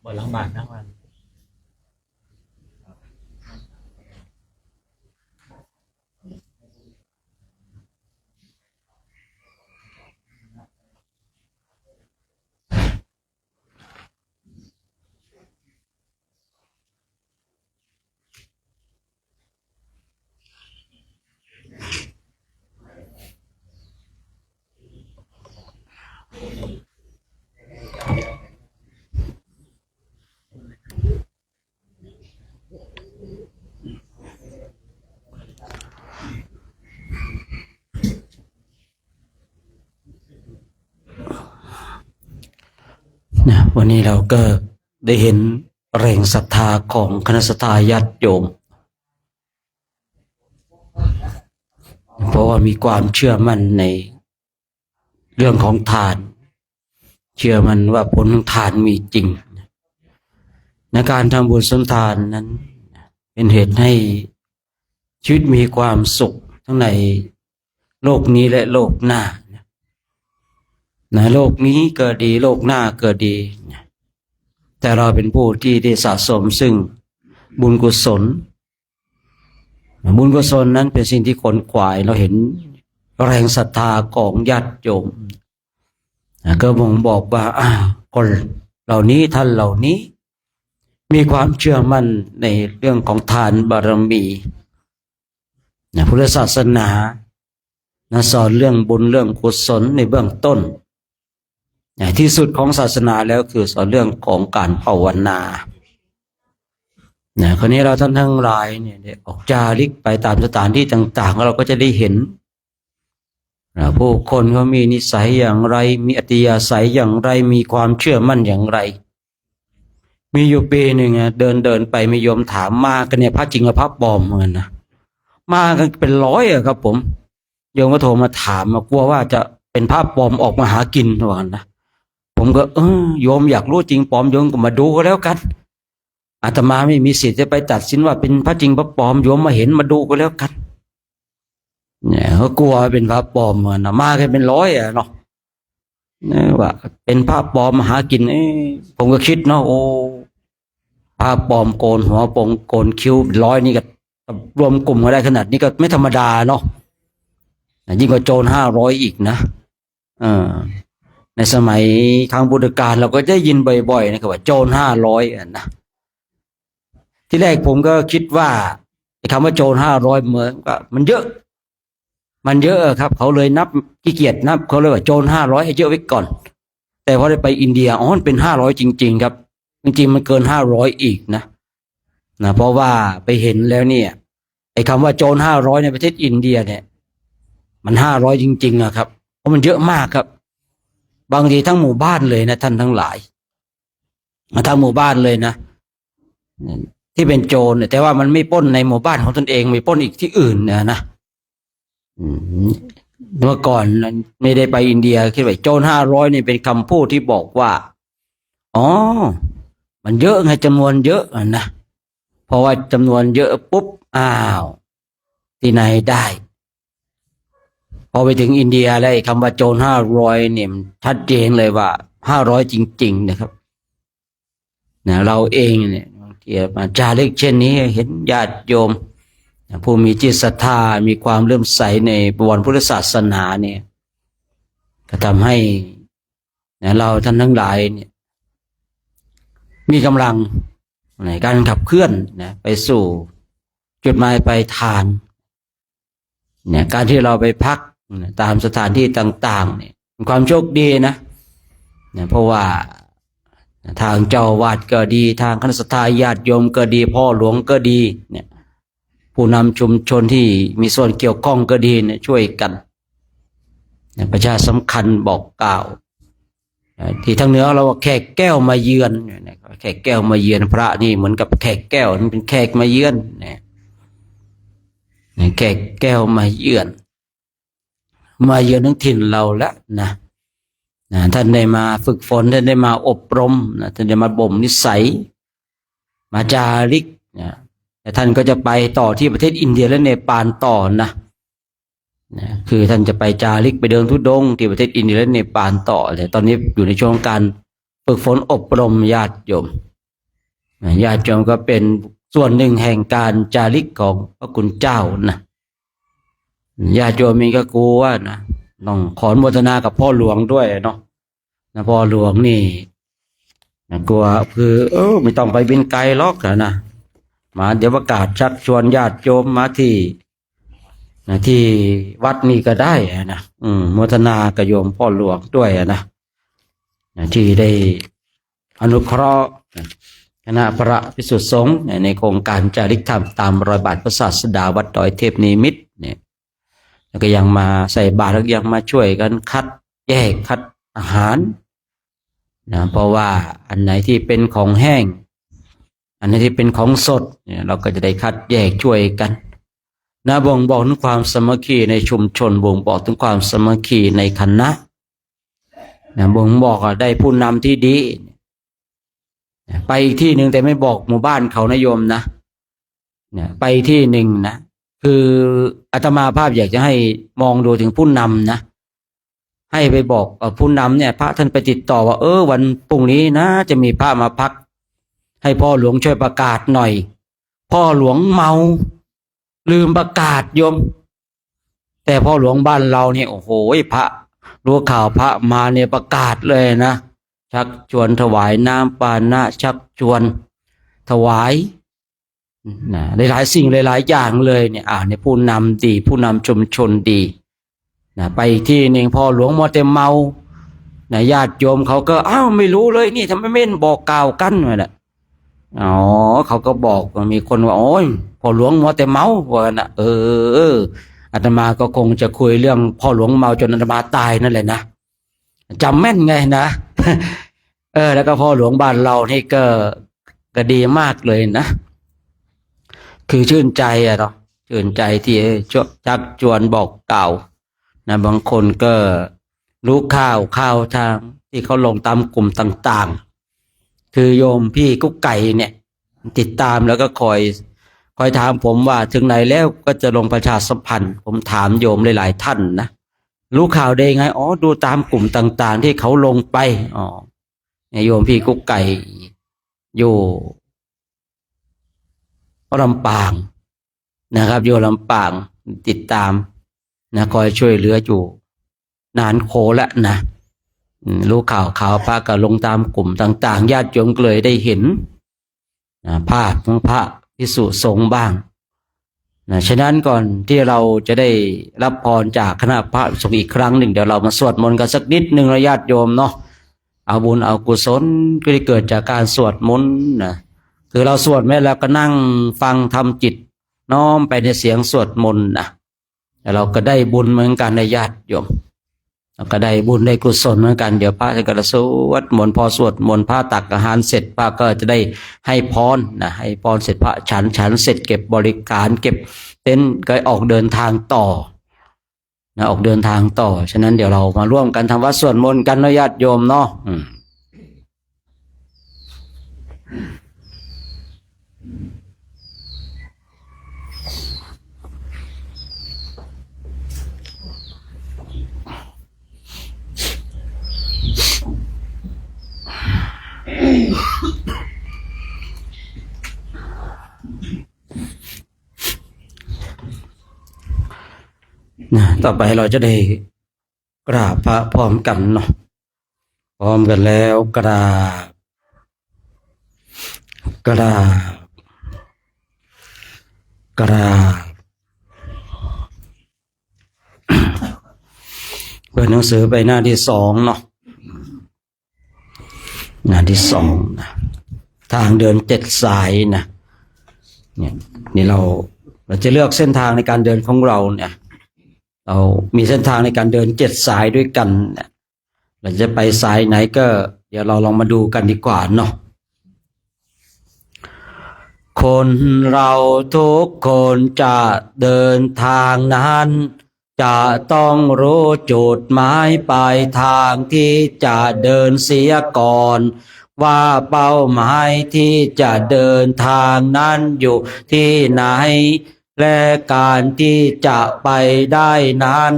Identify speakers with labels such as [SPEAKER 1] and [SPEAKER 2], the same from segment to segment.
[SPEAKER 1] บ่ลำบากนะมัน
[SPEAKER 2] นะวันนี้เราก็ได้เห็นแรงศรัทธาของคณะสัตยาติโยมเพราะว่ามีความเชื่อมั่นในเรื่องของทานเชื่อมั่นว่าผลของทานมีจริงในการทำบุญสุนทานนั้นเป็นเหตุให้ชีวิตมีความสุขทั้งในโลกนี้และโลกหน้าในโลกนี้ก็ดีโลกหน้าก็ดีแต่เราเป็นผู้ที่ได้สะสมซึ่งบุญกุศลบุญกุศลนั้นเป็นสิ่งที่ขนขวายเราเห็นแรงศรัทธาของญาติโยมก็บ่งบอกว่าคนเหล่านี้ท่านเหล่านี้มีความเชื่อมั่นในเรื่องของทานบารมีพุทธศาสนาสอนเรื่องบุญเรื่องกุศลในเบื้องต้นที่สุดของศาสนาแล้วคือสอนเรื่องของการภาวนาคราวนี้เราท่านทั้งหลายเนี่ยได้ออกจาริกไปตามสถานที่ต่างๆเราก็จะได้เห็นผู้คนเขามีนิสัยอย่างไรมีอัธยาศัยอย่างไรมีความเชื่อมั่นอย่างไรมีอยู่ปีหนึ่งเดินไปมีโยมถามมากันเนี่ยพระจริงกับพระปลอมเหมือนกันนะมากันเป็นร้อยครับผมโยมก็โทรมาถามกลัวว่าจะเป็นพระปลอมออกมาหากินว่างั้นนะผมก็โยมอยากรู้จริงปลอมโยมก็มาดูก็แล้วกันอาตมาไม่มีสิทธิ์จะไปตัดสินว่าเป็นพระจริงพระปลอมโยมมาเห็นมาดูก็แล้วกันเนี่ยเขากลัวเป็นพระปลอมนะมากันเป็นร้อยเนาะนี่ว่าเป็นพระปลอมมาหากินผมก็คิดเนาะโอ้พระปลอมโกนหัวปงโกนคิ้วร้อยนี่ก็รวมกลุ่มกันได้ขนาดนี้ก็ไม่ธรรมดาเนาะยิ่งกว่าโจร500อีกนะในสมัยครั้งพุทธกาลเราก็ได้ยินบ่อยๆนะครับว่าโจร500นะที่แรกผมก็คิดว่าคำว่าโจร500เหมือนกับมันเยอะครับเขาเลยนับขี้เกียจนับเขาเลยว่าโจร500ให้เยอะไว้ก่อนแต่พอได้ไปอินเดียมันเป็น500จริงๆครับจริงๆมันเกิน500อีกนะเพราะว่าไปเห็นแล้วเนี่ยไอ้คำว่าโจร500ในประเทศอินเดียเนี่ยมัน500จริงๆครับเพราะมันเยอะมากครับบางทีทั้งหมู่บ้านเลยนะท่านทั้งหลายทั้งหมู่บ้านเลยนะที่เป็นโจรแต่ว่ามันไม่ปล้นในหมู่บ้านของตนเองไม่ปล้นอีกที่อื่นนะเมื่อก่อนไม่ได้ไปอินเดียคิดว่าโจร500นี่เป็นคำพูดที่บอกว่ามันเยอะไงจำนวนเยอะนะเพราะว่าจำนวนเยอะปุ๊บที่ไหนได้พอไปถึงอินเดียแล้วคำว่าโจร500เนี่ยชัดเจนเลยว่า500จริงๆนะครับเราเองเนี่ยบางทีมาจาริกเช่นนี้เห็นญาติโยมผู้มีจิตศรัทธามีความเลื่อมใสในประวัติพุทธศาสนาเนี่ยก็ทำให้เราท่านทั้งหลายเนี่ยมีกำลังในการขับเคลื่อนไปสู่จุดหมายปลายทางการที่เราไปพักตามสถานที่ต่างๆเนี่ยเป็นความโชคดีนะเพราะว่าทางเจ้าวาดก็ดีทางคณะสัตยาติโยมก็ดีพ่อหลวงก็ดีเนี่ยผู้นำชุมชนที่มีส่วนเกี่ยวข้องก็ดีเนี่ยช่วยกันประชาสัมพันธ์บอกกล่าวที่ทางเหนือเราว่าแขกแก้วมาเยือนแขกแก้วมาเยือนพระนี่เหมือนกับแขกแก้วมันเป็นแขกมาเยือนแขกแก้วมาเยือนทั้งถิ่นเราแล้วนะท่านได้มาฝึกฝนท่านได้มาอบรมท่านได้มาบ่มนิสัยมาจาริกแต่ท่านก็จะไปต่อที่ประเทศอินเดียและเนปาลต่อนะคือท่านจะไปจาริกไปเดินธุดงค์ที่ประเทศอินเดียและเนปาลต่อแต่ตอนนี้อยู่ในช่วงการฝึกฝนอบรมญาติโยม ญาติโยมก็เป็นส่วนหนึ่งแห่งการจาริกของพระคุณเจ้านะญาติโยมมีก็กลัวนะต้องขออนุโมทนากับพ่อหลวงด้วยเนาะนะพ่อหลวงนี่นะกลัวคือไม่ต้องไปบินไกลหรอกนะมาเดี๋ยวประกาศชักชวนญาติโยมมาที่วัดนี้ก็ได้นะโมทนากับโยมพ่อหลวงด้วยนะที่ได้อนุเคราะห์คณะพระภิกษุสงฆ์ในโครงการจาริกธรรมตามรอยบาทพระศาสดาวัดดอยเทพนิมิตรเนี่ยแล้วก็ยังมาใส่บาตรแล้วยังมาช่วยกันคัดแยกคัดอาหารนะเพราะว่าอันไหนที่เป็นของแห้งอันไหนที่เป็นของสดเนี่ยเราก็จะได้คัดแยกช่วยกันนะบ่งบอกถึงความสามัคคีในชุมชนบ่งบอกถึงความสามัคคีในคณะนะบ่งบอกว่าได้ผู้นำที่ดีไปอีกที่หนึ่งแต่ไม่บอกหมู่บ้านเขานะโยมนะเนี่ยไปที่หนึ่งนะคืออาตมาภาพอยากจะให้มองดูถึงผู้นำนะให้ไปบอกผู้นำเนี่ยพระท่านไปติดต่อว่าวันพรุ่งนี้นะจะมีพระมาพักให้พ่อหลวงช่วยประกาศหน่อยพ่อหลวงเมาลืมประกาศโยมแต่พ่อหลวงบ้านเราเนี่ยโอ้โหพระรู้ข่าวพระมาเนี่ยประกาศเลยนะชักชวนถวายน้ำปานะชักชวนถวายนะหลายๆสิ่งหลายๆอย่างเลยเนี่ยเนี่ยผู้นำดีผู้นำชุมชนดีนะไปที่หนึ่งพ่อหลวงมัวแต่เมานะญาติโยมเขาก็ไม่รู้เลยนี่ทำไมไม่บอกกล่าวกันวะน่ะเขาก็บอกมีคนว่าโอ้ยพ่อหลวงมัวแต่เมาว่านะอาตมาก็คงจะคุยเรื่องพ่อหลวงเมาจนอาตมาตายนั่นแหละนะจำแม่นไงนะ แล้วก็พ่อหลวงบ้านเรานี่ก็ดีมากเลยนะคือชื่นใจเนาะชื่นใจที่ชักชวนบอกกล่าวนะบางคนก็รู้ข่าวทางที่เขาลงตามกลุ่มต่างๆคือโยมพี่กุ๊กไก่เนี่ยติดตามแล้วก็คอยถามผมว่าถึงไหนแล้วก็จะลงประชาสัมพันธ์ผมถามโยมหลายๆท่านนะรู้ข่าวได้ไงดูตามกลุ่มต่างๆที่เขาลงไปโยมพี่กุ๊กไก่อยู่ลำปางนะครับอยู่ลำปางติดตามนะคอยช่วยเหลืออยู่นานโคแล้วนะรู้ข่าวพระก็ลงตามกลุ่มต่างๆญาติโยมก็เลยได้เห็นภาพของพระภิกษุสงฆ์บ้างนะฉะนั้นก่อนที่เราจะได้รับพรจากคณะพระสงฆ์อีกครั้งหนึ่งเดี๋ยวเรามาสวดมนต์กันสักนิดหนึ่งญาติโยมเนาะเอาบุญเอากุศลก็ได้เกิดจากการสวดมนต์นะคือเราสวดแม้แล้วก็นั่งฟังทำจิตน้อมไปในเสียงสวดมนต์นะแต่เราก็ได้บุญเหมือนกันในญาติโยมเราก็ได้บุญได้กุศลเหมือนกันเดี๋ยวพระจะกระสวดมนต์พอสวดมนต์พระตักอาหารเสร็จพระก็จะได้ให้พรนะให้พรเสร็จพระฉันเสร็จเก็บบริการเก็บเต็นท์ก็ออกเดินทางต่อนะออกเดินทางต่อฉะนั้นเดี๋ยวเรามาร่วมกันทำวัดสวดมนต์กันนะญาติโยมเนาะต่อไปเราจะได้กราบพระพร้อมกันเนาะพร้อมกันแล้วกราบเปิดหนังสือไปหน้าที่2เนาะหน้าที่2นะทางเดิน7 สายนะเนี่ยนี่เราจะเลือกเส้นทางในการเดินของเราเนี่ยเรามีเส้นทางในการเดิน7 สายด้วยกันเนี่ยเราจะไปสายไหนก็เดี๋ยวเราลองมาดูกันดีกว่าเนาะคนเราทุกคนจะเดินทางนั้นจะต้องรู้จุดหมายปลายทางที่จะเดินเสียก่อนว่าเป้าหมายที่จะเดินทางนั้นอยู่ที่ไหนและการที่จะไปได้นั้น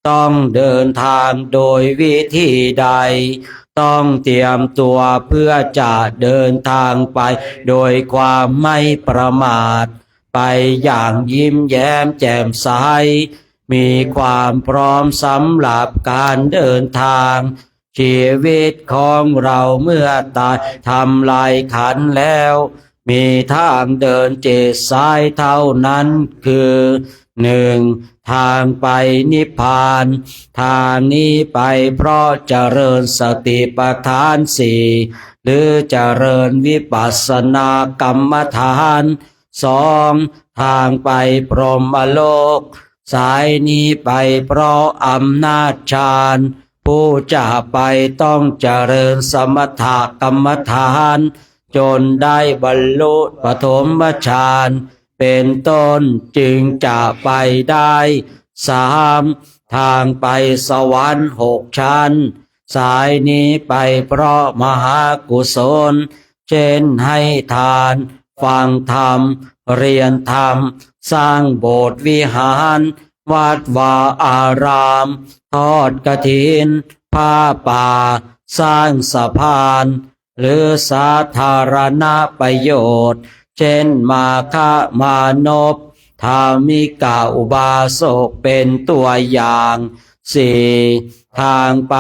[SPEAKER 2] ต้องเดินทางโดยวิธีใด ต้องเตรียมตัวเพื่อจะเดินทางไปโดยความไม่ประมาทไปอย่างยิ้มแย้มแจ่มใสมีความพร้อมสำหรับการเดินทางชีวิตของเราเมื่อตายทำลายขันธ์แล้วมีทางเดินเจดสายเท่านั้นคือหนึ่งทางไปนิพพานทางนี้ไปเพราะเจริญสติปัฏฐานสี่หรือเจริญวิปัสสนากรรมฐานสองทางไปพรหมโลกสายนี้ไปเพราะอำนาจฌานผู้จะไปต้องเจริญสมถกรรมฐานจนได้บรรลุปฐมฌานเป็นต้นจึงจะไปได้สามทางไปสวรรค์6 ชั้นสายนี้ไปเพราะมหากุศลเช่นให้ทานฟังธรรมเรียนธรรมสร้างโบสถ์วิหารวัดวาอารามทอดกฐินผ้าป่าสร้างสะพานหรือสาธารณประโยชน์เช่นมาฆมานพธรรมิกาอุบาสกเป็นตัวอย่างสี่ทางไป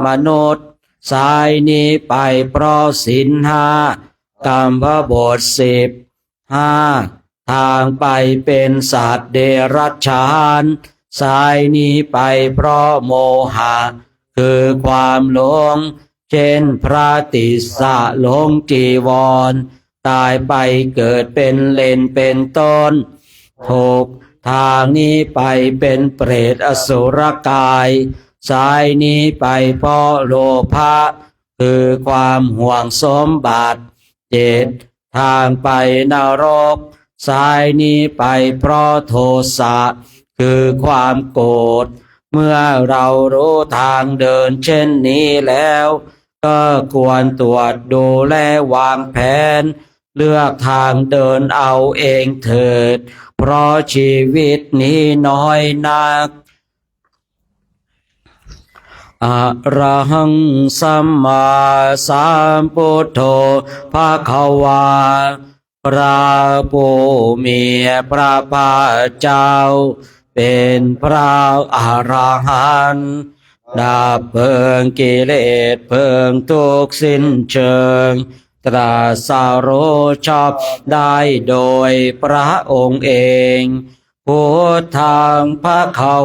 [SPEAKER 2] มนุษย์สายนี้ไปเพราะศีลห้ากรรมบท15ทางไปเป็นสัตว์เดรัจฉานสายนี้ไปเพราะโมหะคือความหลงเช่นพระติสสะหลงจีวรตายไปเกิดเป็นเลนเป็นต้นถูกทางนี้ไปเป็นเปรตอสุรกายสายนี้ไปเพราะโลภะคือความห่วงสมบัติเจ็ดทางไปนรกสายนี้ไปเพราะโทสะคือความโกรธเมื่อเรารู้ทางเดินเช่นนี้แล้วก็ควรตรวจดูและวางแผนเลือกทางเดินเอาเองเถิดเพราะชีวิตนี้น้อยนักอะระหังสัมมาสัมพุทโธภควาพระผู้มีพระภาคเจ้าเป็นพระอรหันต์ดับเพลิงกิเลสเพลิงทุกข์สิ้นเชิงตรัสรู้ชอบได้โดยพระองค์เองพุทธังภ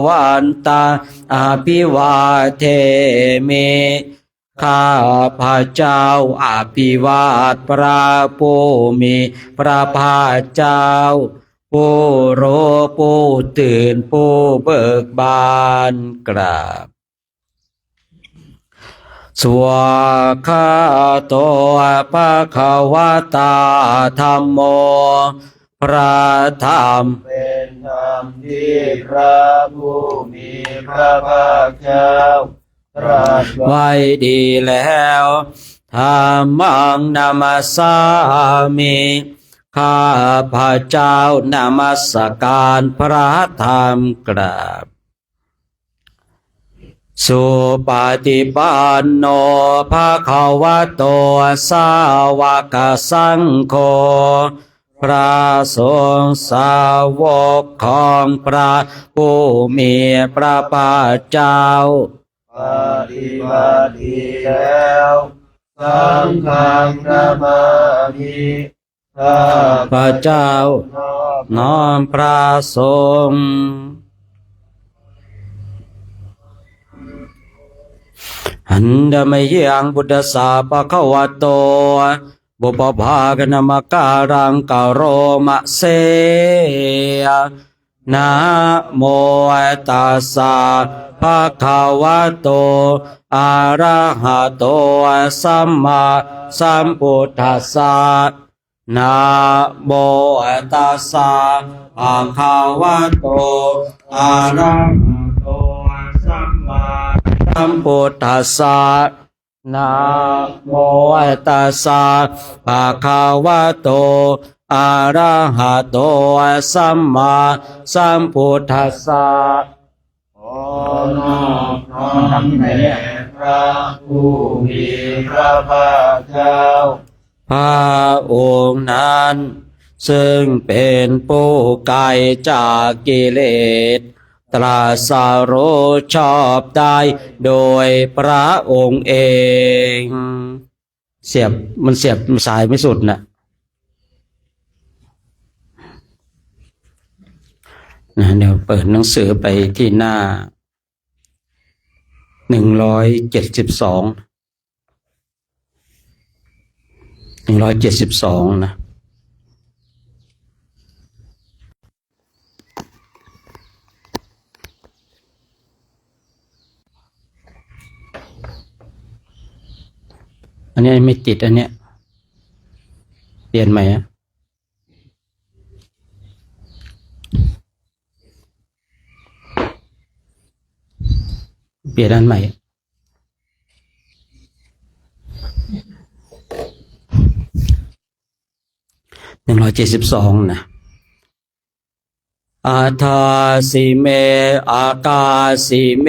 [SPEAKER 2] วันตังอภิวาเทมิข้าพระเจ้าอภิวาทพระผู้มีพระภาคเจ้าผู้รู้ผู้ตื่นผู้เบิกบานกราบสวากขาโตภะคะวะตาธัมโมพระธรรม
[SPEAKER 1] เป็นธรรมที่พระผู้มีพระภาคเจ้าตรัส
[SPEAKER 2] ไว้ดีแล้วธรรมังนามัสสามิข้าพระเจ้านมัสการพระธรรมกราบสุปฏิปันโนภะคะวะโตสาวกสังโฆพระสงฆ์สาวกของพระผู้มีพระภาคเจ้า
[SPEAKER 1] ปฏิบัติดีแล้วสังฆังนามามิข้า
[SPEAKER 2] พระเจ้าน้อมพระสงฆ์หันดามยังบุตตสาปะคะวะโตบุปภากนามการังกโรมะเสนะโมตัสสะภะคะวะโตอะระหะโตสัมมาสัมพุทธัสสะนะโมตัสสะภะคะวะโตอะระหะโตสัมมาสัมพุทธัสสะนะโมตัสสะภะคะวะโตอะระหะโตสัมมาสัมพุทธัสสะ
[SPEAKER 1] ขอนอบน้อมแด่พ พระผู้มีพระภาคเจ้า
[SPEAKER 2] พระองค์นั้นซึ่งเป็นผู้ไกลจากกิเลสตรัสรู้ชอบได้โดยพระองค์เองเสียบสายไม่สุดนะเดี๋ยวเปิดหนังสือไปที่หน้า172นะอันนี้ไม่ติดอันเนี้ยเปลี่ยนใหม่อะเปลี่ยนอันใหม่172นะอาทาสิเมอากาสิเม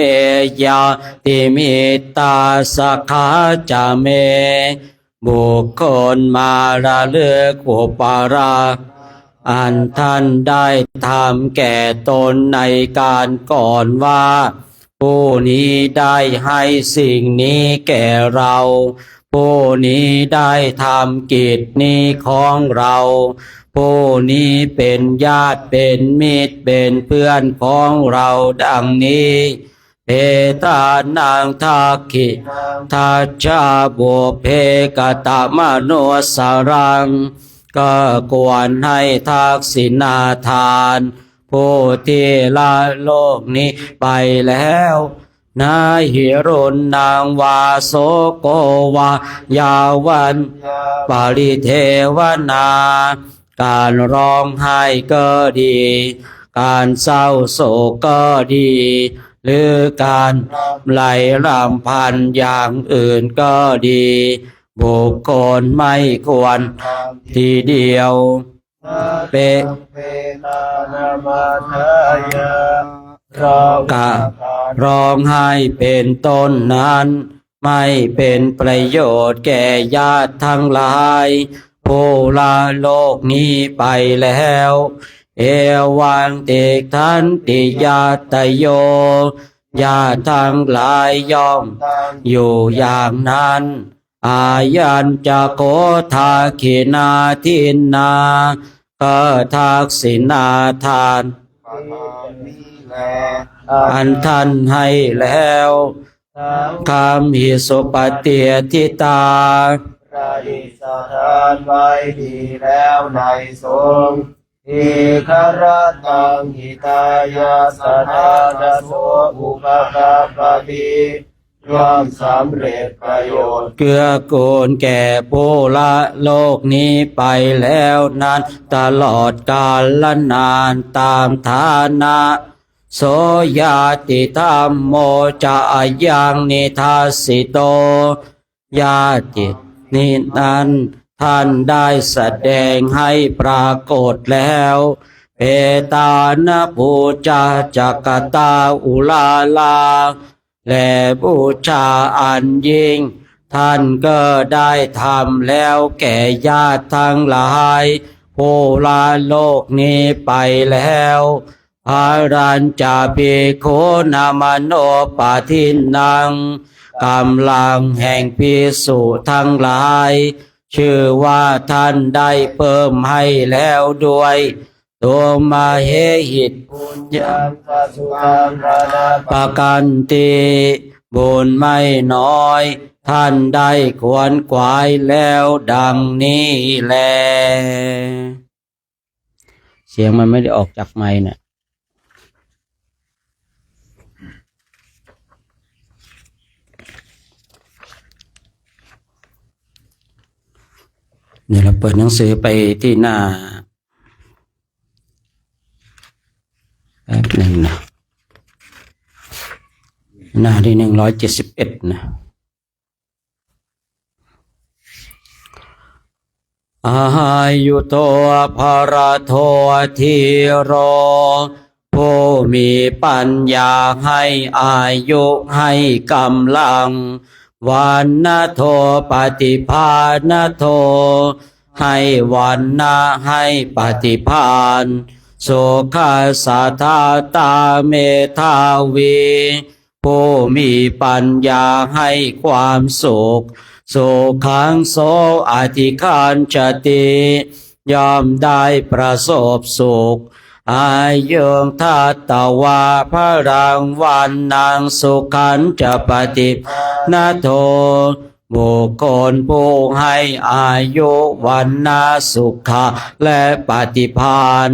[SPEAKER 2] ยาติมิตาสคาจาเมบุคคลมาระลึกอุปาราอันท่านได้ทำแก่ตนในการก่อนว่าผู้นี้ได้ให้สิ่งนี้แก่เราผู้นี้ได้ทำกิจนี้ของเราผู้นี้เป็นญาติเป็นมิตรเป็นเพื่อนของเราดังนี้เพตานังทักขิทัจจาบุพเพกตมโนสรังก็ควรให้ทักษิณาทานผู้ที่ละโลกนี้ไปแล้วนาหิรุณนางวาโสโกวายาวันปาริเทวนาการร้องไห้ก็ดีการเศร้าโศกก็ดีหรือการไหลรำพันอย่างอื่นก็ดีบุคคลไม่ควรทีเดียวเปนานามาทายากะร้องไห้เป็นต้นนั้นไม่เป็นประโยชน์แก่ญาติทั้งหลายผู้ละโลกนี้ไปแล้วเอวังติทันติญาตโยญาติทั้งหลายย่อมอยู่อย่างนั้นอายัญจะโกทาขินาทินนาก็ทักษิณาทานอันท่านให้แล้วคำหิสุปฏิทิตา
[SPEAKER 1] ประดิษฐานไว้ดีแล้วในสงฆ์อิคารตังหิตายาสนาดโสอุปการปฏิย่อมสำเร็จประโยชน์
[SPEAKER 2] เกื้อกูลแก่ผู้ละโลกนี้ไปแล้วนั้นตลอดกาลนานตามฐานะโสยติธรรมโมจะยังนิทัสสิโตญาตินี้นั้นท่านได้แสดงให้ปรากฏแล้วเปตานปูจาจักตาอุลาลาและบูชาอันยิ่งท่านก็ได้ทำแล้วแก่ญาติทั้งหลายผู้ละโลกนี้ไปแล้วอารัญจาภิกขุนามโนปาทินังกำลังแห่งภิกษุทั้งหลายชื่อว่าท่านได้เพิ่มให้แล้วด้วยตัวมาเหหิตยังปกันติบุญไม่น้อยท่านได้ขวนขวายแล้วดังนี้แลเสียงมันไม่ได้ออกจากไมค์น่ะเนี่ยเราเปิดหนังสือไปที่หน้าแป๊บหนึ่งนะหน้าที่171นะอายุโตภรโททิโร ผู้มีปัญญาให้อายุให้กำลังวันนะโทปฏิภาณโทให้วันนะให้ปฏิภาณสุขัสสะทาตาเมธาวีผู้มีปัญญาให้ความสุขสุขังโสอธิคันจติยอมได้ประสบสุขอายุงทัตตวาพระรังวันนางสุขันจะปฏินาโทบุคคลผู้ให้อายุวันนาสุขะและปฏิภาณ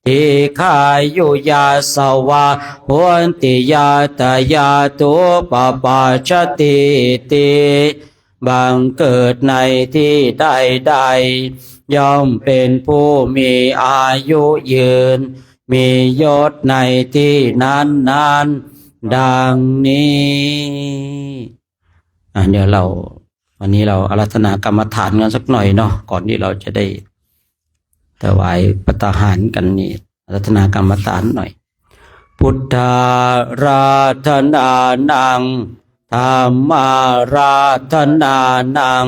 [SPEAKER 2] ที่ขายุยาสวะพวนติยาตยาตัวปปาชติติบังเกิดในที่ใดๆย่อมเป็นผู้มีอายุยืนมียศในที่นั้นๆดังนี้เดี๋ยววันนี้เราอาราธนากรรมฐานกันสักหน่อยเนาะก่อนที่เราจะได้ถวายภัตตาหารกันนี่อาราธนากรรมฐานหน่อยพุทธาราธนานังธรรมาราธนานัง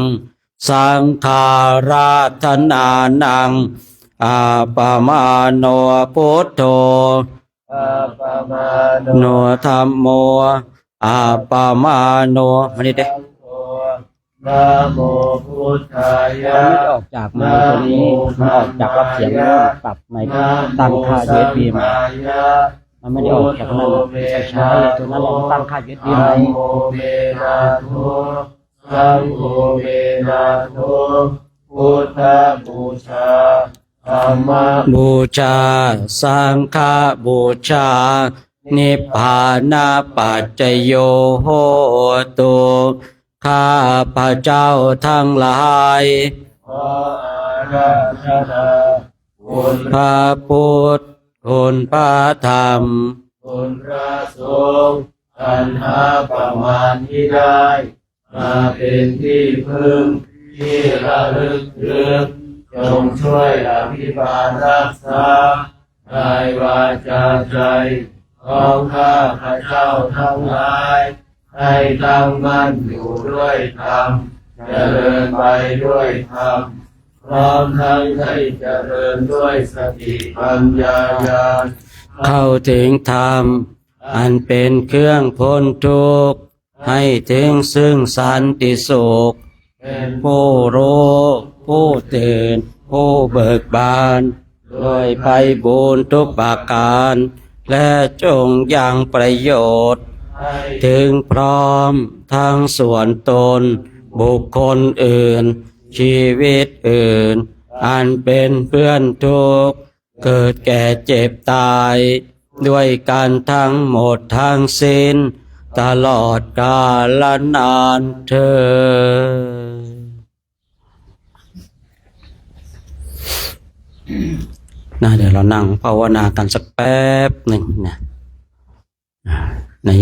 [SPEAKER 2] สังฆาราธนานังอาปามาโนพุทโธ
[SPEAKER 1] อาปามาโน
[SPEAKER 2] โนธัมโมอาปามาโนมานี่เด้
[SPEAKER 1] นะโมพุทธายะ
[SPEAKER 2] มันไม่ได้ออกจากไมค์ตัวนี้มันออกจากรับเสียงแล้วปรับไมค์ตั้งค่า USB มามันไม่ได้ออกจากนั้นใช้ตัวนั้นเราตั้งค่า USB
[SPEAKER 1] นะ
[SPEAKER 2] ไว้
[SPEAKER 1] โมเมนะโทสังโฆเมนะโทพุทธบูชาธัมม
[SPEAKER 2] บูชาสังฆบูชานิพพานาปัจจโยโหตุข้าพระเจ้าทั้งหลาย
[SPEAKER 1] ขออาราธนาคุณ
[SPEAKER 2] พระพุทธคุณพระธรรม
[SPEAKER 1] คุณพระสงฆ์อันหาประมาณที่ได้ มาเป็นที่พึ่งที่ระลึกถึงจงช่วยอภิบาลรักษากายวาจาใจของข้าพระเจ้าทั้งหลายให้ตั้งมั่นอยู่ด้วยธรรมเจริญไปด้วยธรรมพร้อมทั้งให้เจริญด้วยสติปัญญาญาณ
[SPEAKER 2] เข้าถึงธรรมอันเป็นเครื่องพ้นทุกข์ให้ถึงซึ่งสันติสุข
[SPEAKER 1] เป็น
[SPEAKER 2] ผู้รู้ผู้ตื่นผู้เบิกบานด้วยไพบูรย์ทุกประการและจงยังประโยชน์ถึงพร้อมทั้งส่วนตนบุคคลอื่นชีวิตอื่นอันเป็นเพื่อนทุกข์เกิดแก่เจ็บตายด้วยกันทั้งหมดทั้งสิ้นตลอดกาลนานเธอญเดี๋ยวเรานั่งภาวนากันสักแป๊บหนึ่งนะ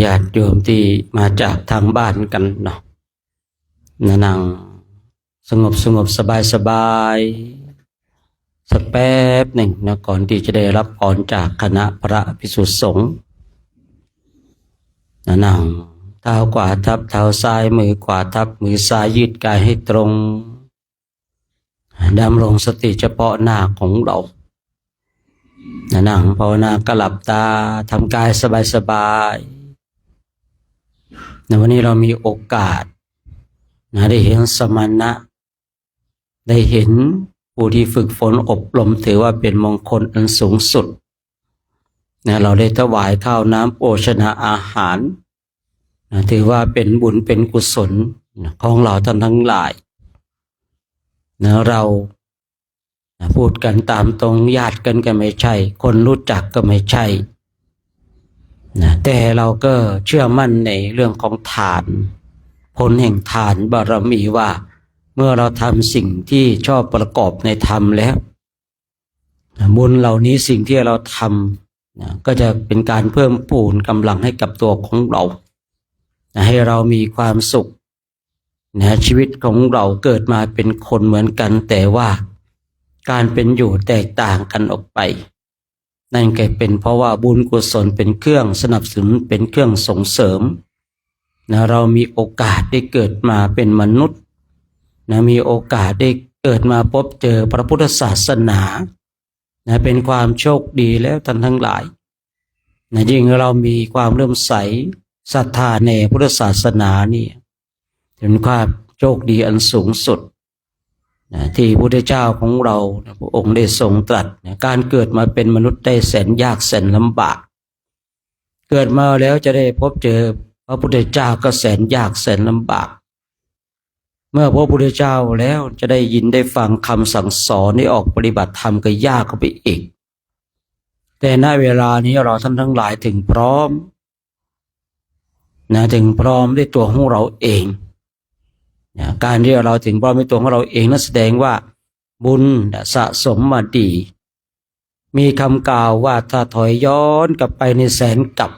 [SPEAKER 2] ญาติโยมที่มาจากทางบ้านกันเนาะนั่งสงบสบายสักแป๊บหนึ่งนะก่อนที่จะได้รับพรจากคณะพระภิกษุสงฆ์นั่งเท้าขวาทับเท้าซ้ายมือขวาทับมือซ้ายยืดกายให้ตรงดำรงสติเฉพาะหน้าของเรานั่งภาวนากหลับตาทำกายสบายในวันนี้เรามีโอกาสได้เห็นสมณะได้เห็นผู้ที่ฝึกฝนอบรมถือว่าเป็นมงคลอันสูงสุดเราได้ถวายข้าวน้ำโภชนาอาหารถือว่าเป็นบุญเป็นกุศลของเราท่านทั้งหลายเราพูดกันตามตรงญาติกันก็ไม่ใช่คนรู้จักก็ไม่ใช่แต่เราก็เชื่อมั่นในเรื่องของทานผลแห่งทานบารมีว่าเมื่อเราทำสิ่งที่ชอบประกอบในธรรมแล้วบุญเหล่านี้สิ่งที่เราทำก็จะเป็นการเพิ่มพูนกำลังให้กับตัวของเราให้เรามีความสุขชีวิตของเราเกิดมาเป็นคนเหมือนกันแต่ว่าการเป็นอยู่แตกต่างกันออกไป นั่นก็เป็นเพราะว่าบุญกุศลเป็นเครื่องสนับสนุนเป็นเครื่องส่งเสริมนะเรามีโอกาสได้เกิดมาเป็นมนุษย์นะมีโอกาสได้เกิดมาพบเจอพระพุทธศาสนานะเป็นความโชคดีแล้วท่านทั้งหลายนะยิ่งเรามีความเลื่อมใสศรัทธาในพุทธศาสนานี่เป็นความโชคดีอันสูงสุดนะที่พระพุทธเจ้าของเรานะพระองค์ได้ทรงตรัสนะการเกิดมาเป็นมนุษย์ได้แสนยากแสนลำบากเกิดมาแล้วจะได้พบเจอพระพุทธเจ้าก็แสนยากแสนลำบากเมื่อพระพุทธเจ้าแล้วจะได้ยินได้ฟังคำสั่งสอนได้ออกปฏิบัติธรรมก็ยากเข้าไปอีกแต่ณเวลานี้เราท่านทั้งหลายถึงพร้อมนะถึงพร้อมด้วยตัวของเราเองนะการที่เราถึงพร้อมด้วยตัวของเราเองนั้นแสดงว่าบุญสะสมมาดีมีคำกล่าวว่าถ้าถอยย้อนกลับไปในแสนกลับ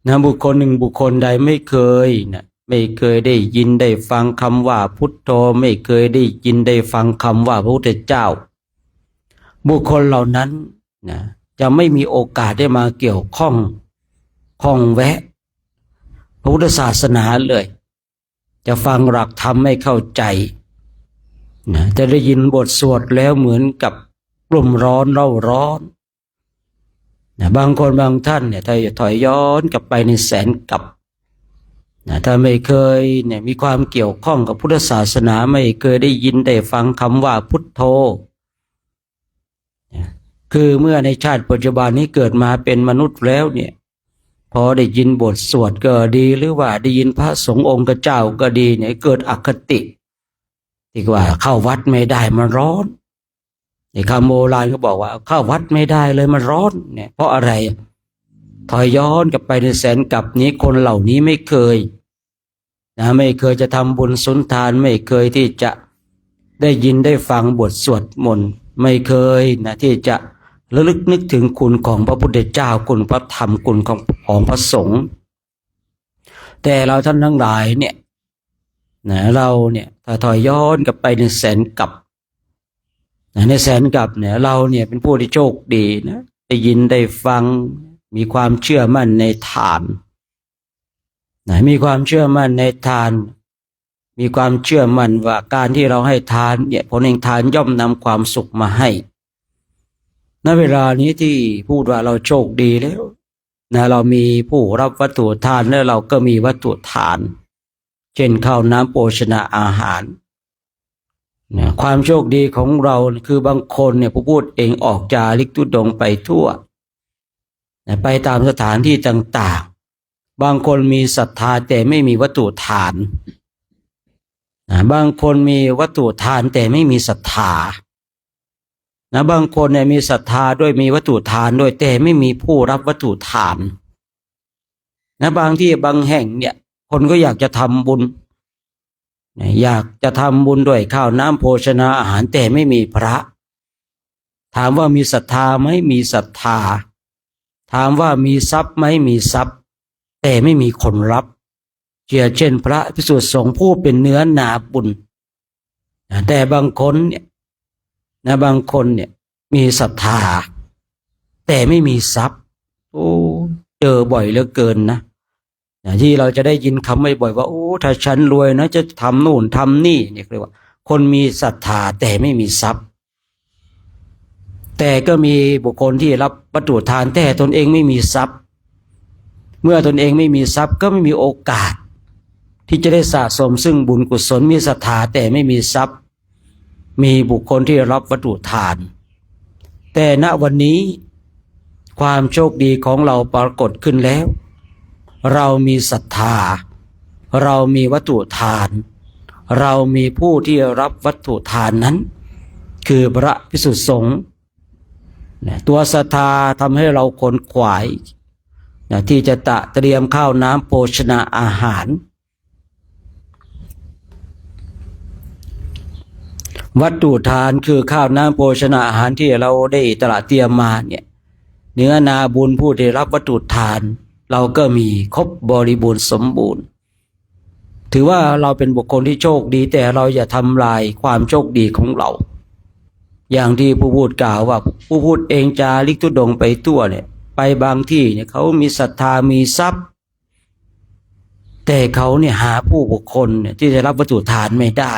[SPEAKER 2] นะบุคคลหนึ่งบุคคลใดไม่เคยได้ยินได้ฟังคำว่าพุทโธไม่เคยได้ยินได้ฟังคำว่าพระพุทธเจ้าบุคคลเหล่านั้นนะจะไม่มีโอกาสได้มาเกี่ยวข้องแวะพระพุทธศาสนาเลยจะฟังหลักธรรมไม่เข้าใจนะจะได้ยินบทสวดแล้วเหมือนกับกลุ่มร้อนเร่าร้อนนะบางคนบางท่านเนี่ยถ้าถอยย้อนกลับไปในแสนกลับนะถ้าไม่เคยเนี่ยมีความเกี่ยวข้องกับพุทธศาสนาไม่เคยได้ยินได้ฟังคำว่าพุทโธนะคือเมื่อในชาติปัจจุบันนี้เกิดมาเป็นมนุษย์แล้วเนี่ยพอได้ยินบทสวดก็ดีหรือว่าได้ยินพระสงฆ์องค์เจ้าก็ดีเนี่ยเกิดอคติที่ว่าเข้าวัดไม่ได้มันร้อนในคำโบราณเขาบอกว่าเข้าวัดไม่ได้เลยมันร้อนเนี่ยเพราะอะไรถอยย้อนกลับไปในแสนกลับนี้คนเหล่านี้ไม่เคยไม่เคยจะทำบุญสุนทานไม่เคยที่จะได้ยินได้ฟังบทสวดมนต์ไม่เคยที่จะระลึกนึกถึงคุณของพระพุทธเจ้าคุณพระธรรมคุณของพระสงฆ์แต่เราท่านทั้งหลายเนี่ยเราเนี่ยถ้าถอยย้อนกลับไปในแสนกลับในแสนกลับเนี่ยเราเนี่ยเป็นผู้ที่โชคดีนะได้ยินได้ฟังมีความเชื่อมั่นในทานมีความเชื่อมั่นในทานมีความเชื่อมั่นว่าการที่เราให้ทานเนี่ยผลแห่งทานย่อมนำความสุขมาให้ณเวลานี้ที่พูดว่าเราโชคดีแล้วเรามีผู้รับวัตถุทานและเราก็มีวัตถุทานเช่นข้าวน้ำโภชนาอาหารความโชคดีของเราคือบางคนเนี่ยผู้พูดเองออกจาริกธุดงค์ไปทั่วไปตามสถานที่ต่างๆบางคนมีศรัทธาแต่ไม่มีวัตถุทานบางคนมีวัตถุทานแต่ไม่มีศรัทธาบางคนเนี่ยมีศรัทธาด้วยมีวัตถุทานด้วยแต่ไม่มีผู้รับวัตถุทานบางที่บางแห่งเนี่ยคนก็อยากจะทำบุญอยากจะทำบุญด้วยข้าวน้ำโภชนาอาหารแต่ไม่มีพระถามว่ามีศรัทธาไหมมีศรัทธาถามว่ามีทรัพย์ไหมมีทรัพย์แต่ไม่มีคนรับเช่นพระภิกษุสงฆ์ผู้เป็นเนื้อนาบุญแต่บางคนเนี่ยบางคนเนี่ยมีศรัทธาแต่ไม่มีทรัพย์โอ้เจอบ่อยเหลือเกินนะที่เราจะได้ยินคำบ่อยๆว่าโอ้ถ้าฉันรวยนะจะทำนู่นทำนี่เนี่ยเรียกว่าคนมีศรัทธาแต่ไม่มีทรัพย์แต่ก็มีบุคคลที่รับวัตถุทานแต่ตนเองไม่มีทรัพย์เมื่อตนเองไม่มีทรัพย์ก็ไม่มีโอกาสที่จะได้สะสมซึ่งบุญกุศลมีศรัทธาแต่ไม่มีทรัพย์มีบุคคลที่รับวัตถุทานแต่ณวันนี้ความโชคดีของเราปรากฏขึ้นแล้วเรามีศรัทธาเรามีวัตถุทานเรามีผู้ที่รับวัตถุทานนั้นคือพระภิกษุสงฆ์ตัวศรัทธาทำให้เราขนขวายที่จะเตรียมข้าวน้ำโภชนาอาหารวัตถุทานคือข้าวน้ำโภชนาอาหารที่เราได้เตรียมมาเนี่ยเนื้อนาบุญผู้ได้รับวัตถุทานเราก็มีครบบริบูรณ์สมบูรณ์ถือว่าเราเป็นบุคคลที่โชคดีแต่เราอย่าทำลายความโชคดีของเรา อย่างที่ผู้พูดกล่าวว่าผู้พูดเองจาริกธุดงค์ไปทั่วเนี่ยไปบางที่เนี่ยเขามีศรัทธามีทรัพย์แต่เขาเนี่ยหาผู้บุคคลเนี่ยที่จะรับวัตถุทานไม่ได้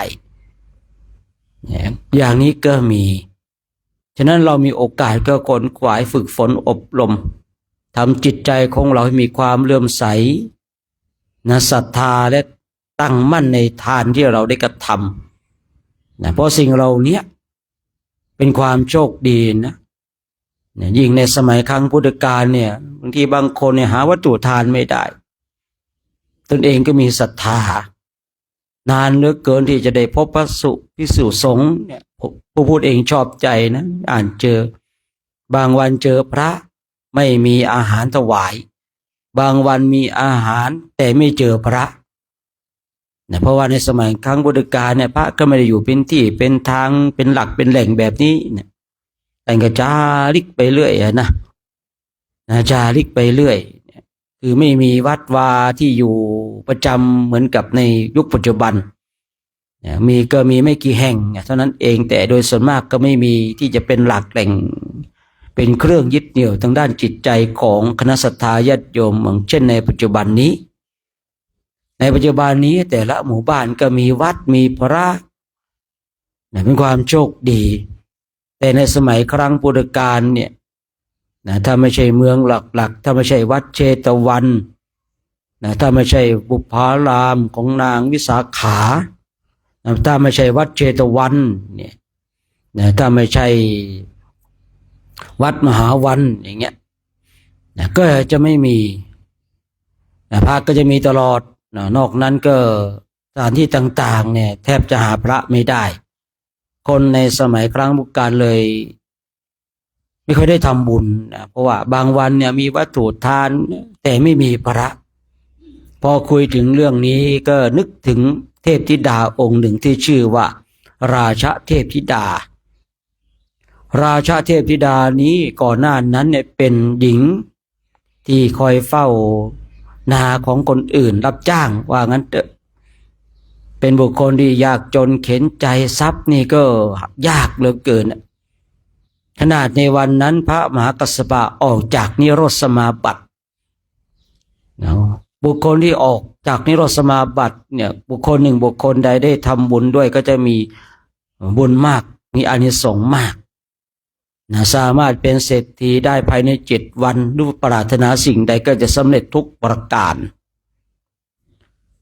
[SPEAKER 2] อย่างนี้ก็มีฉะนั้นเรามีโอกาสก็ขนขวายฝึกฝนอบรมทำจิตใจของเราให้มีความเลื่อมใสนะศรัทธาและตั้งมั่นในทานที่เราได้กระทำนะเพราะสิ่งเราเนี้ยเป็นความโชคดีนะยิ่งในสมัยครั้งพุทธกาลเนี่ยบางทีบางคนเนี่ยหาวัตถุทานไม่ได้ตนเองก็มีศรัทธานานเหลือเกินที่จะได้พบพระภิกษุสงฆ์เนี่ยผู้พูดเองชอบใจนะอ่านเจอบางวันเจอพระไม่มีอาหารถวายบางวันมีอาหารแต่ไม่เจอพระนะเพราะว่าในสมัยครั้งพุทธกาลเนี่ยพระก็ไม่ได้อยู่เป็นที่เป็นทางเป็นหลักเป็นแหล่งแบบนี้เนี่ยแต่ก็จาริกไปเรื่อยนะจาริกไปเรื่อยคือไม่มีวัดวาที่อยู่ประจำเหมือนกับในยุคปัจจุบันมีก็มีไม่กี่แห่งเท่านั้นเองแต่โดยส่วนมากก็ไม่มีที่จะเป็นหลักแหล่งเป็นเครื่องยึดเหนี่ยวทางด้านจิตใจของคณะศรัทธาญาติโยมเหมือนเช่นในปัจจุบันนี้แต่ละหมู่บ้านก็มีวัดมีพระเป็นความโชคดีแต่ในสมัยครั้งพุทธกาลเนี่ยถ้าไม่ใช่เมืองหลักๆถ้าไม่ใช่วัดเชตวันถ้าไม่ใช่บุพารามของนางวิสาขาถ้าไม่ใช่วัดเชตวันเนี่ยถ้าไม่ใช่วัดมหาวันอย่างเงี้ยก็จะไม่มีพระก็จะมีตลอดนอกนั้นก็สถานที่ต่างๆเนี่ยแทบจะหาพระไม่ได้คนในสมัยครั้งพุทธกาลเลยไม่ค่อยได้ทำบุญเพราะว่าบางวันเนี่ยมีวัตถุทานแต่ไม่มีพระพอคุยถึงเรื่องนี้ก็นึกถึงเทพธิดาองค์หนึ่งที่ชื่อว่าราชเทพธิดาเทพธิดานี้ก่อนหน้านั้นเนี่ยเป็นหญิงที่คอยเฝ้านาของคนอื่นรับจ้างว่างั้นเถอะเป็นบุคคลที่ยากจนเข็นใจทรัพย์นี่ก็ยากเหลือเกินขนาดในวันนั้นพระมหากัสสปะออกจากนิโรธสมาบัติบุคคลที่ออกจากนิโรธสมาบัติเนี่ยบุคคลหนึ่งบุคคลใดได้ทำบุญด้วยก็จะมีบุญมากมีอานิสงส์มากสามารถเป็นเศรษฐีได้ภายใน7 วันด้วยปรารถนาสิ่งใดก็จะสำเร็จทุกประการ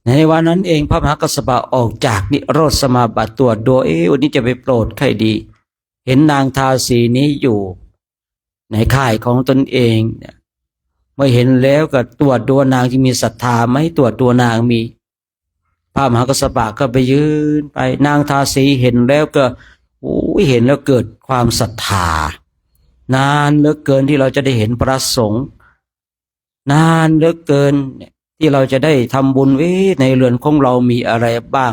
[SPEAKER 2] ในวันนั้นเองพระมหากัสสปะออกจากนิโรธสมาบัติตรวจดูวันนี้จะไปโปรดใครดีเห็นนางทาสีนี้อยู่ในค่ายของตนเองเมื่อเห็นแล้วก็ตรวจดูนางที่มีศรัทธาไหมตรวจตัวนางมีพระมหากัสสปะก็ไปยืนไปนางทาสีเห็นแล้วก็เห็นแล้วเกิดความศรัทธานานเหลือเกินที่เราจะได้เห็นพระสงฆ์นานเหลือเกินที่เราจะได้ทำบุญในเรือนของเรามีอะไรบ้าง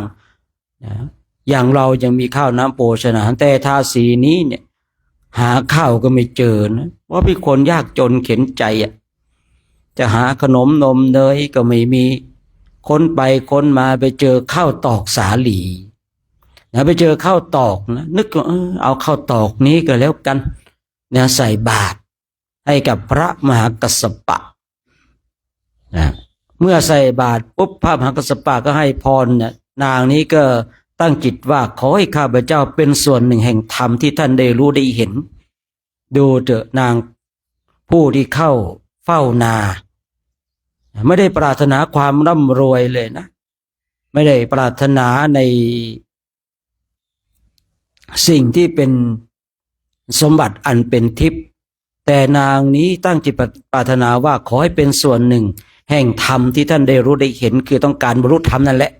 [SPEAKER 2] อย่างเรายังมีข้าวน้ำโภชนาแต่ทาสีนี้เนี่ยหาข้าวก็ไม่เจอนะเพราะเป็นคนยากจนเข็นใจจะหาขนมนมเนยก็ไม่มีค้นไปค้นมาไปเจอข้าวตอกสาลีไปเจอข้าวตอกนะนึกว่าเอาข้าวตอกนี้ก็แล้วกันใส่บาตรให้กับพระมหากัสสปะเมื่อใส่บาตรปุ๊บพระมหากัสสปะก็ให้พรนางนี้ก็ตั้งจิตว่าขอให้ข้าพเจ้าเป็นส่วนหนึ่งแห่งธรรมที่ท่านได้รู้ได้เห็นดูเถอะนางผู้ที่เข้าเฝ้านาไม่ได้ปรารถนาความร่ำรวยเลยนะไม่ได้ปรารถนาในสิ่งที่เป็นสมบัติอันเป็นทิพย์แต่นางนี้ตั้งจิตปรารถนาว่าขอให้เป็นส่วนหนึ่งแห่งธรรมที่ท่านได้รู้ได้เห็นคือต้องการบรรลุธรรมนั่นแหละ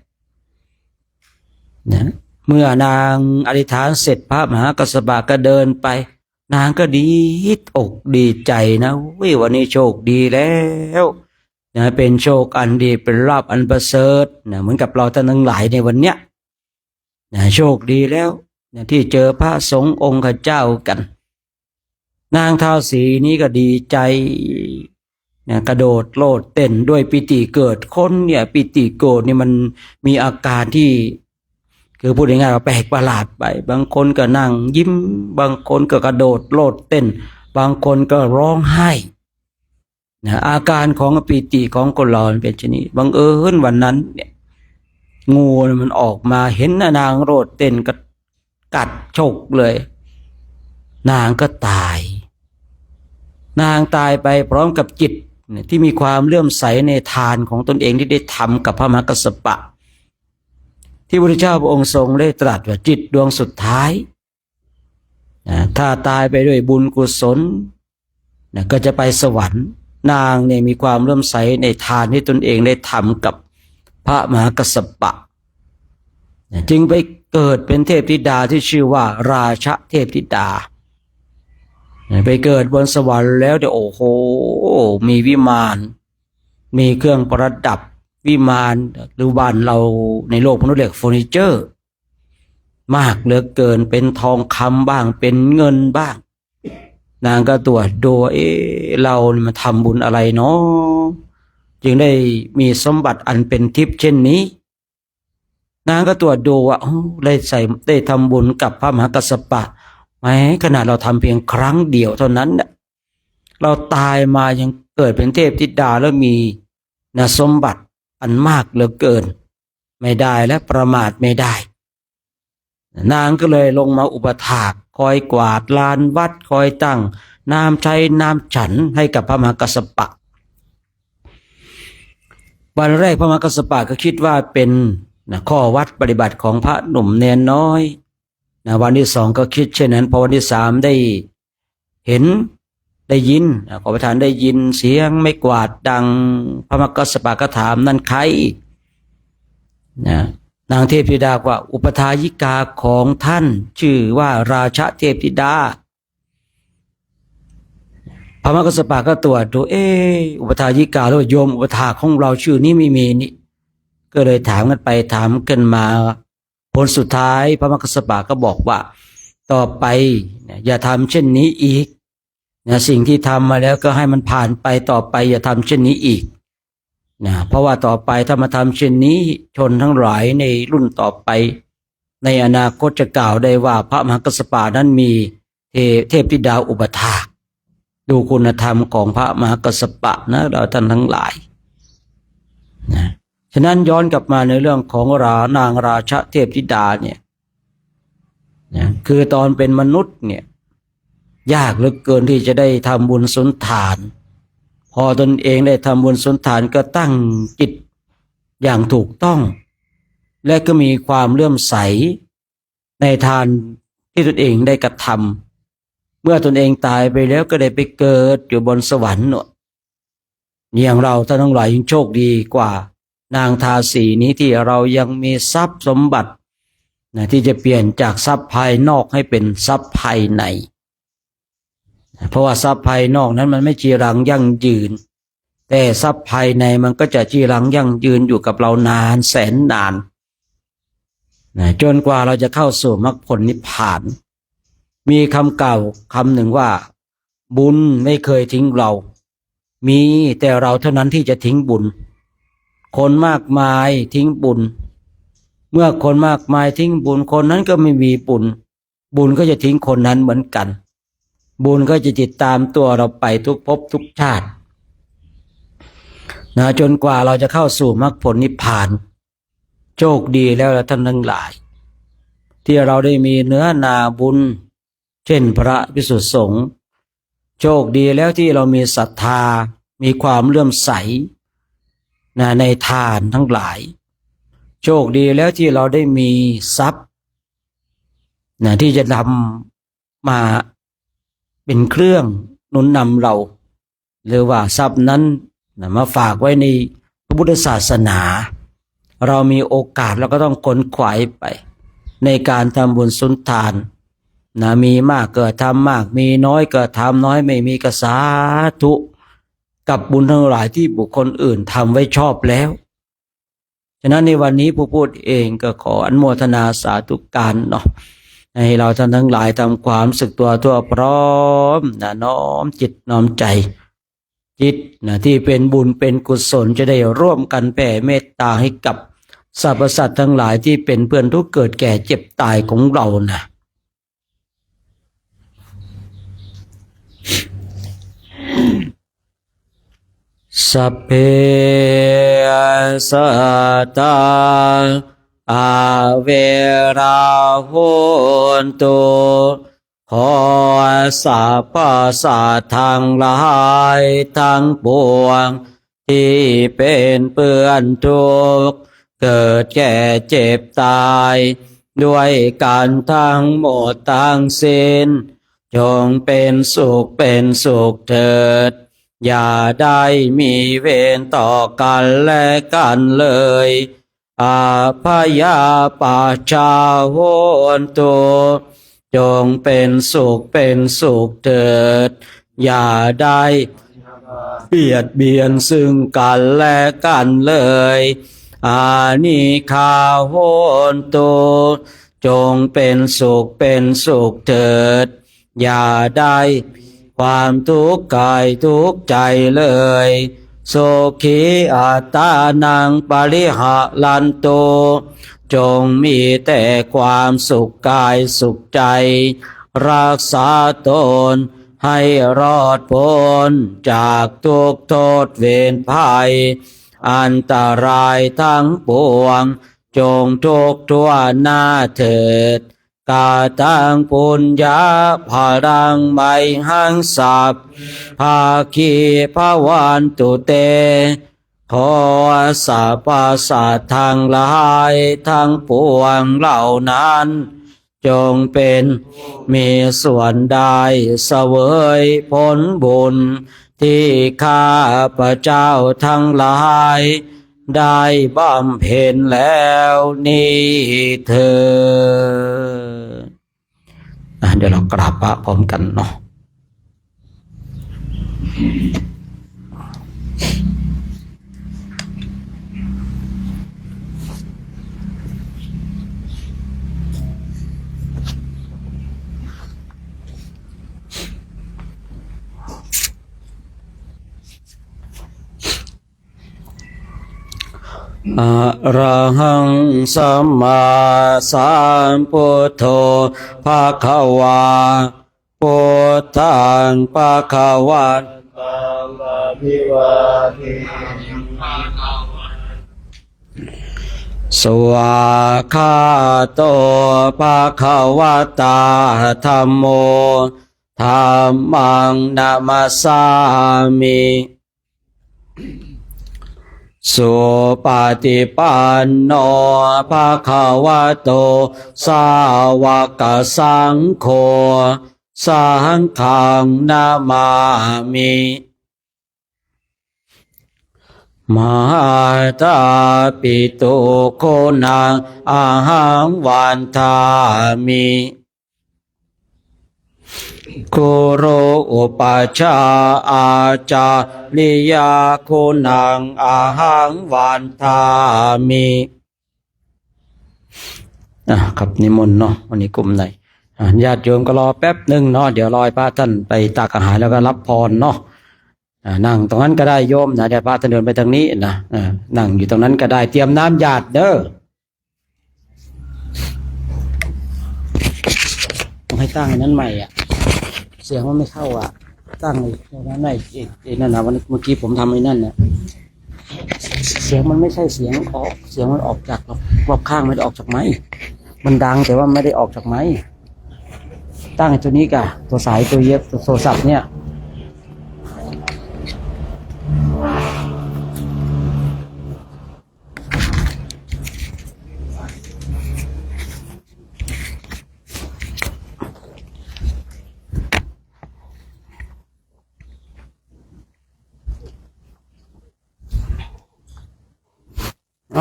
[SPEAKER 2] เมื่อนางอธิษฐานเสร็จพระมหากัสสปะก็เดินไปนางก็ดีอกดีใจนะวันนี้โชคดีแล้วเป็นโชคอันดีเป็นลาภอันประเสริฐเหมือนกับเราท่านทั้งหลายในวันเนี้ยโชคดีแล้วที่เจอพระสงฆ์องค์ข้าเจ้ากันนางท้าวสีนี้ก็ดีใจกระโดดโลดเต้นด้วยปิติเกิดคนเนี่ยปิติโกรธนี่มันมีอาการที่ คือพูดง่ายๆว่าแปลกประหลาดไปบางคนก็นั่งยิ้มบางคนก็กระโดดโลดเต้นบางคนก็ร้องไห้อาการของปีติของคนเราเป็นชนิดบังเอิญวันนั้นเนี่ยงูมันออกมาเห็นนางโลดเต้นก็กัดฉกเลยนางก็ตายนางตายไปพร้อมกับจิตที่มีความเลื่อมใสในทานของตนเองที่ได้ทำกับพระมหากัสสปะที่พระพุทธเจ้าพระองค์ทรงได้ตรัสว่าจิตดวงสุดท้ายถ้าตายไปด้วยบุญกุศลก็จะไปสวรรค์นางเนี่ยมีความเลื่อมใสในทานที่ตนเองได้ทำกับพระมหากัสสปะจึงไปเกิดเป็นเทพธิดาที่ชื่อว่าราชเทพธิดาไปเกิดบนสวรรค์แล้วเดี๋ยวโอ้โหมีวิมานมีเครื่องประดับวิมานหรือบ้านเราในโลกมนุษย์เรียกเฟอร์นิเจอร์มากเหลือเกินเป็นทองคำบ้างเป็นเงินบ้างนางก็ตรวจดูเรานี่มาทำบุญอะไรเนาะจึงได้มีสมบัติอันเป็นทิพย์เช่นนี้นางก็ตรวจดูว่าได้ทำบุญกับพระมหากัสสปะแม้ขนาดเราทำเพียงครั้งเดียวเท่านั้นเราตายมายังเกิดเป็นเทพธิดาแล้วมีสมบัติอันมากเหลือเกินไม่ได้และประมาทไม่ได้นางก็เลยลงมาอุปถากคอยกวาดลานวัดคอยตั้งน้ำใช้น้ำฉันให้กับพระมหากัสสปะวันแรกพระมหากัสสปะก็คิดว่าเป็นข้อวัดปฏิบัติของพระหนุ่มเนนน้อยวันที่สองก็คิดเช่นนั้นพอวันที่สามได้เห็นได้ยินขอประทานได้ยินเสียงไม่กวาดดังพระมหากัสสปะก็ถามนั่นใครนางเทพธิดาว่าอุปถายิกาของท่านชื่อว่าราชเทพธิดาพระมหากัสสปะก็ตรวจดูอุปถายิกาหรือโยมอุปถาของเราชื่อนี้ไม่มีนี่ก็เลยถามกันไปถามกันมาผลสุดท้ายพระมหากัสสปะก็บอกว่าต่อไปอย่าทำเช่นนี้อีกสิ่งที่ทำมาแล้วก็ให้มันผ่านไปต่อไปอย่าทำเช่นนี้อีกเพราะว่าต่อไปถ้ามาทำเช่นนี้ชนทั้งหลายในรุ่นต่อไปในอนาคตจะกล่าวได้ว่าพระมหากัสสปะนั้นมีเทพธิดาอุปถากดูคุณธรรมของพระมหากัสสปะนะเราท่านทั้งหลายฉะนั้นย้อนกลับมาในเรื่องของนางราชเทพธิดาเนี่ยคือตอนเป็นมนุษย์เนี่ยยากเหลือเกินที่จะได้ทำบุญสุนทานพอตนเองได้ทำบุญสุนทานก็ตั้งจิตอย่างถูกต้องและก็มีความเลื่อมใสในทานที่ตนเองได้กระทำเมื่อตนเองตายไปแล้วก็ได้ไปเกิดอยู่บนสวรรค์อย่างเราท่านทั้งหลายยิ่งโชคดีกว่านางทาสีนี้ที่เรายังมีทรัพย์สมบัติที่จะเปลี่ยนจากทรัพย์ภายนอกให้เป็นทรัพย์ภายในเพราะว่าทรัพย์ภายนอกนั้นมันไม่จีรังยั่งยืนแต่ทรัพย์ภายในมันก็จะจีรังยั่งยืนอยู่กับเรานานแสนนานจนกว่าเราจะเข้าสู่มรรคผลนิพพานมีคำกล่าวคำหนึ่งว่าบุญไม่เคยทิ้งเรามีแต่เราเท่านั้นที่จะทิ้งบุญคนมากมายทิ้งบุญเมื่อคนมากมายทิ้งบุญคนนั้นก็ไม่มีบุญบุญก็จะทิ้งคนนั้นเหมือนกันบุญก็จะติดตามตัวเราไปทุกภพทุกชาติจนกว่าเราจะเข้าสู่มรรคผลนิพพานโชคดีแล้วท่านทั้งหลายที่เราได้มีเนื้อนาบุญเช่นพระภิกษุสงฆ์โชคดีแล้วที่เรามีศรัทธามีความเลื่อมใสในทานทั้งหลายโชคดีแล้วที่เราได้มีทรัพย์ที่จะนำมาเป็นเครื่องหนุนนำเราหรือว่าทรัพย์นั้นมาฝากไว้ในพระพุทธศาสนาเรามีโอกาสเราก็ต้องขนขวายไปในการทำบุญสุนทานมีมากก็ทำมากมีน้อยก็ทำน้อยไม่มีก็สาธุกับบุญทั้งหลายที่บุคคลอื่นทำไว้ชอบแล้วฉะนั้นในวันนี้ผู้พูดเองก็ขออนุโมทนาสาธุการเนาะให้เราท่านทั้งหลายทำความสึกตัวทั่วพร้อมน้อมจิตน้อมใจจิตที่เป็นบุญเป็นกุศลจะได้ร่วมกันแผ่เมตตาให้กับ สรรพสัตว์ทั้งหลายที่เป็นเพื่อนทุกข์เกิดแก่เจ็บตายของเรานะสัพเพสัตตาอาเวราโหนตุขอสรรพสัตว์ทั้งหลายทั้งปวงที่เป็นเปื้อนทุกข์เกิดแก่เจ็บตายด้วยกันทั้งหมดทั้งสิ้นจงเป็นสุขเถิดอย่าได้มีเวรต่อกันและกันเลยอาพยาปาชาโหนตุจงเป็นสุขเถิดอย่าได้เบียดเบียนซึ่งกันและกันเลยอานิคาโหนตุจงเป็นสุขเถิดอย่าได้ความทุกข์กายทุกข์ใจเลยโสขีอัตตานังปริหะลันโตจงมีแต่ความสุขกายสุขใจรักษาตนให้รอดพ้นจากทุกโทษเวรภัยอันตรายทั้งปวงจงทุกทั่วหน้าเถิดกาตังปุญญาภารังไมหังสัพภาคีภาวันตุเตขอสรรพสัตว์ทั้งหลายทั้งปวงเหล่านั้นจงเป็นมีส่วนได้เสวยผลบุญที่ข้าพระเจ้าทั้งหลายได้บำเพ็ญแล้วนี้เถิดเดี๋ยวเรากราบพระพร้อมกันเนาะอะระหังสัมมาสัมพุทโธภะคะวาพุทธังภะคะวัน
[SPEAKER 1] ตังอะภิวาเท
[SPEAKER 2] สวากขาโตภะคะวะตาธัมโมธัมมังนะมัสสามิสุปฏิปันโนภะคะวะโตสาวกสังโฆสังฆังนามามิมหาตาปิตุโคนังอาหังวันทามิคุโรอุปชาอาจาริยาคุณังอาหังวันทามิครับนิมนต์เนาะวันนี้กลุ่มไหนญาติโยมก็รอแป๊บหนึ่งเนาะเดี๋ยวรอพระท่านไปตักอาหารแล้วก็รับพรเนาะนั่งตรงนั้นก็ได้โยมนะเดี๋ยวพระท่านเดินไปทางนี้นะนั่งอยู่ตรงนั้นก็ได้เตรียมน้ำหยาดเด้อต้องให้ตั้งนั้นใหม่อ่ะเสียงมันไม่เข้าอ่ะตั้งเลยนั้นไหนนั่นนะวันเมื่อกี้ผมทำไอ้นั่นน่ะเสียงมันไม่ใช่เสียงออกเสียงมันออกจากรอบข้างไม่ได้ออกจากไม้มันดังแต่ว่าไม่ได้ออกจากไม้ตั้งตัวนี้กะตัวสายตัวเย็บตัวโทรศัพท์เนี่ย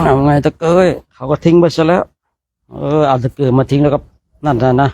[SPEAKER 2] เอาไงตะเกยเขาก็ทิ้งไปซะแล้วเอาตะเกยมาทิ้งแล้วก็นั่นนะ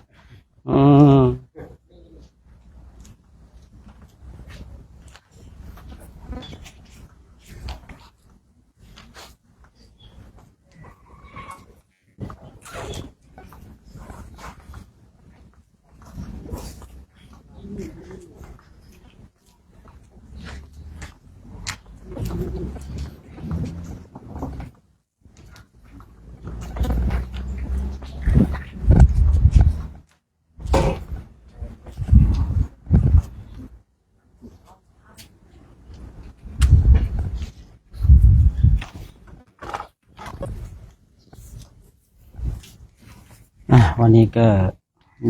[SPEAKER 2] วันนี้ก็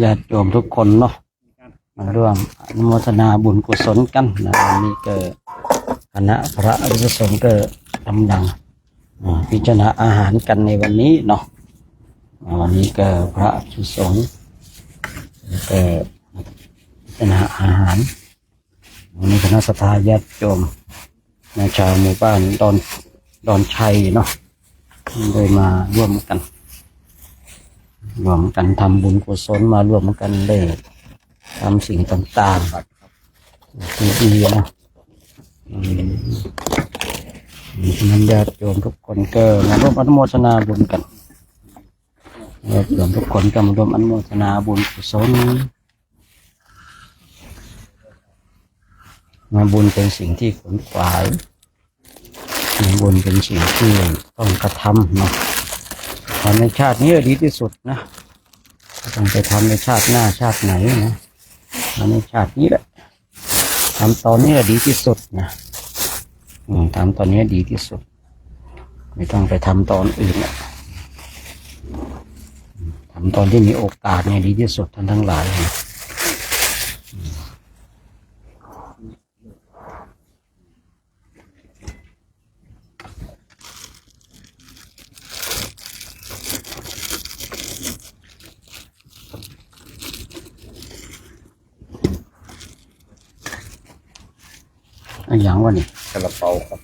[SPEAKER 2] ญาติโยมทุกคนเนาะมาร่วมอนุโมทนาบุญกุศลกันนะวันนี้ก็คณะพระอริยสงฆ์ก็กำลังพิจารณาอาหารกันในวันนี้เนาะวันนี้ก็พระอริยสงฆ์ก็พิจารณาอาหารวันนี้คณะสัตยาติโยมในชาวหมู่บ้านดอนชัยเนาะเลยมาร่วมกันทำบุญกุศลมาร่วมกันเลยทำสิ่งต่างๆที่ดีนะนั้นญาติโยมทุกคนก็มาร่วมอนุโมทนาบุญกันญาติโยมทุกคนก็มาร่วมอนุโมทนาบุญกุศลมาบุญเป็นสิ่งที่ขวนขวายบุญเป็นสิ่งที่ต้องกระทำเนาะทำในชาตินี้ดีที่สุดนะต้องไปทำในชาติหน้าชาติไหนนะทำในชาตินี้แหละทำตอนนี้ดีที่สุดนะทำตอนนี้ดีที่สุดไม่ต้องไปทำตอนอื่นนะทำตอนที่มีโอกาสเนี่ยดีที่สุดทั้งหลายนะอย่างว่านี่
[SPEAKER 1] กระเป๋าครับ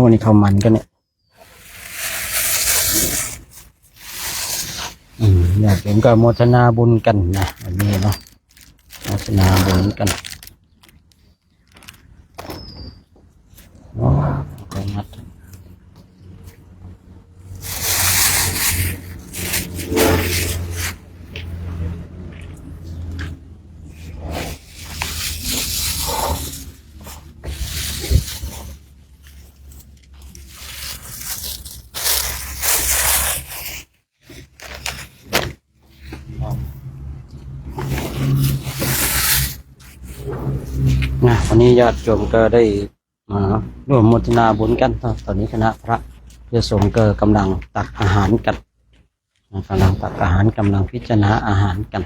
[SPEAKER 2] วันนี้ข้าวมันกันเนี่ยอยากเห็นก็โมทนาบุญกันนะวันนี้เนาะโมทนาบุญกันวันนี้ญาติโยมก็ได้มาร่วมโมทนาบุญกันตอนนี้คณะพระอริยสงฆ์ก็กำลังตักอาหารกันกำลังตักอาหารกำลังพิจารณาอาหารกัน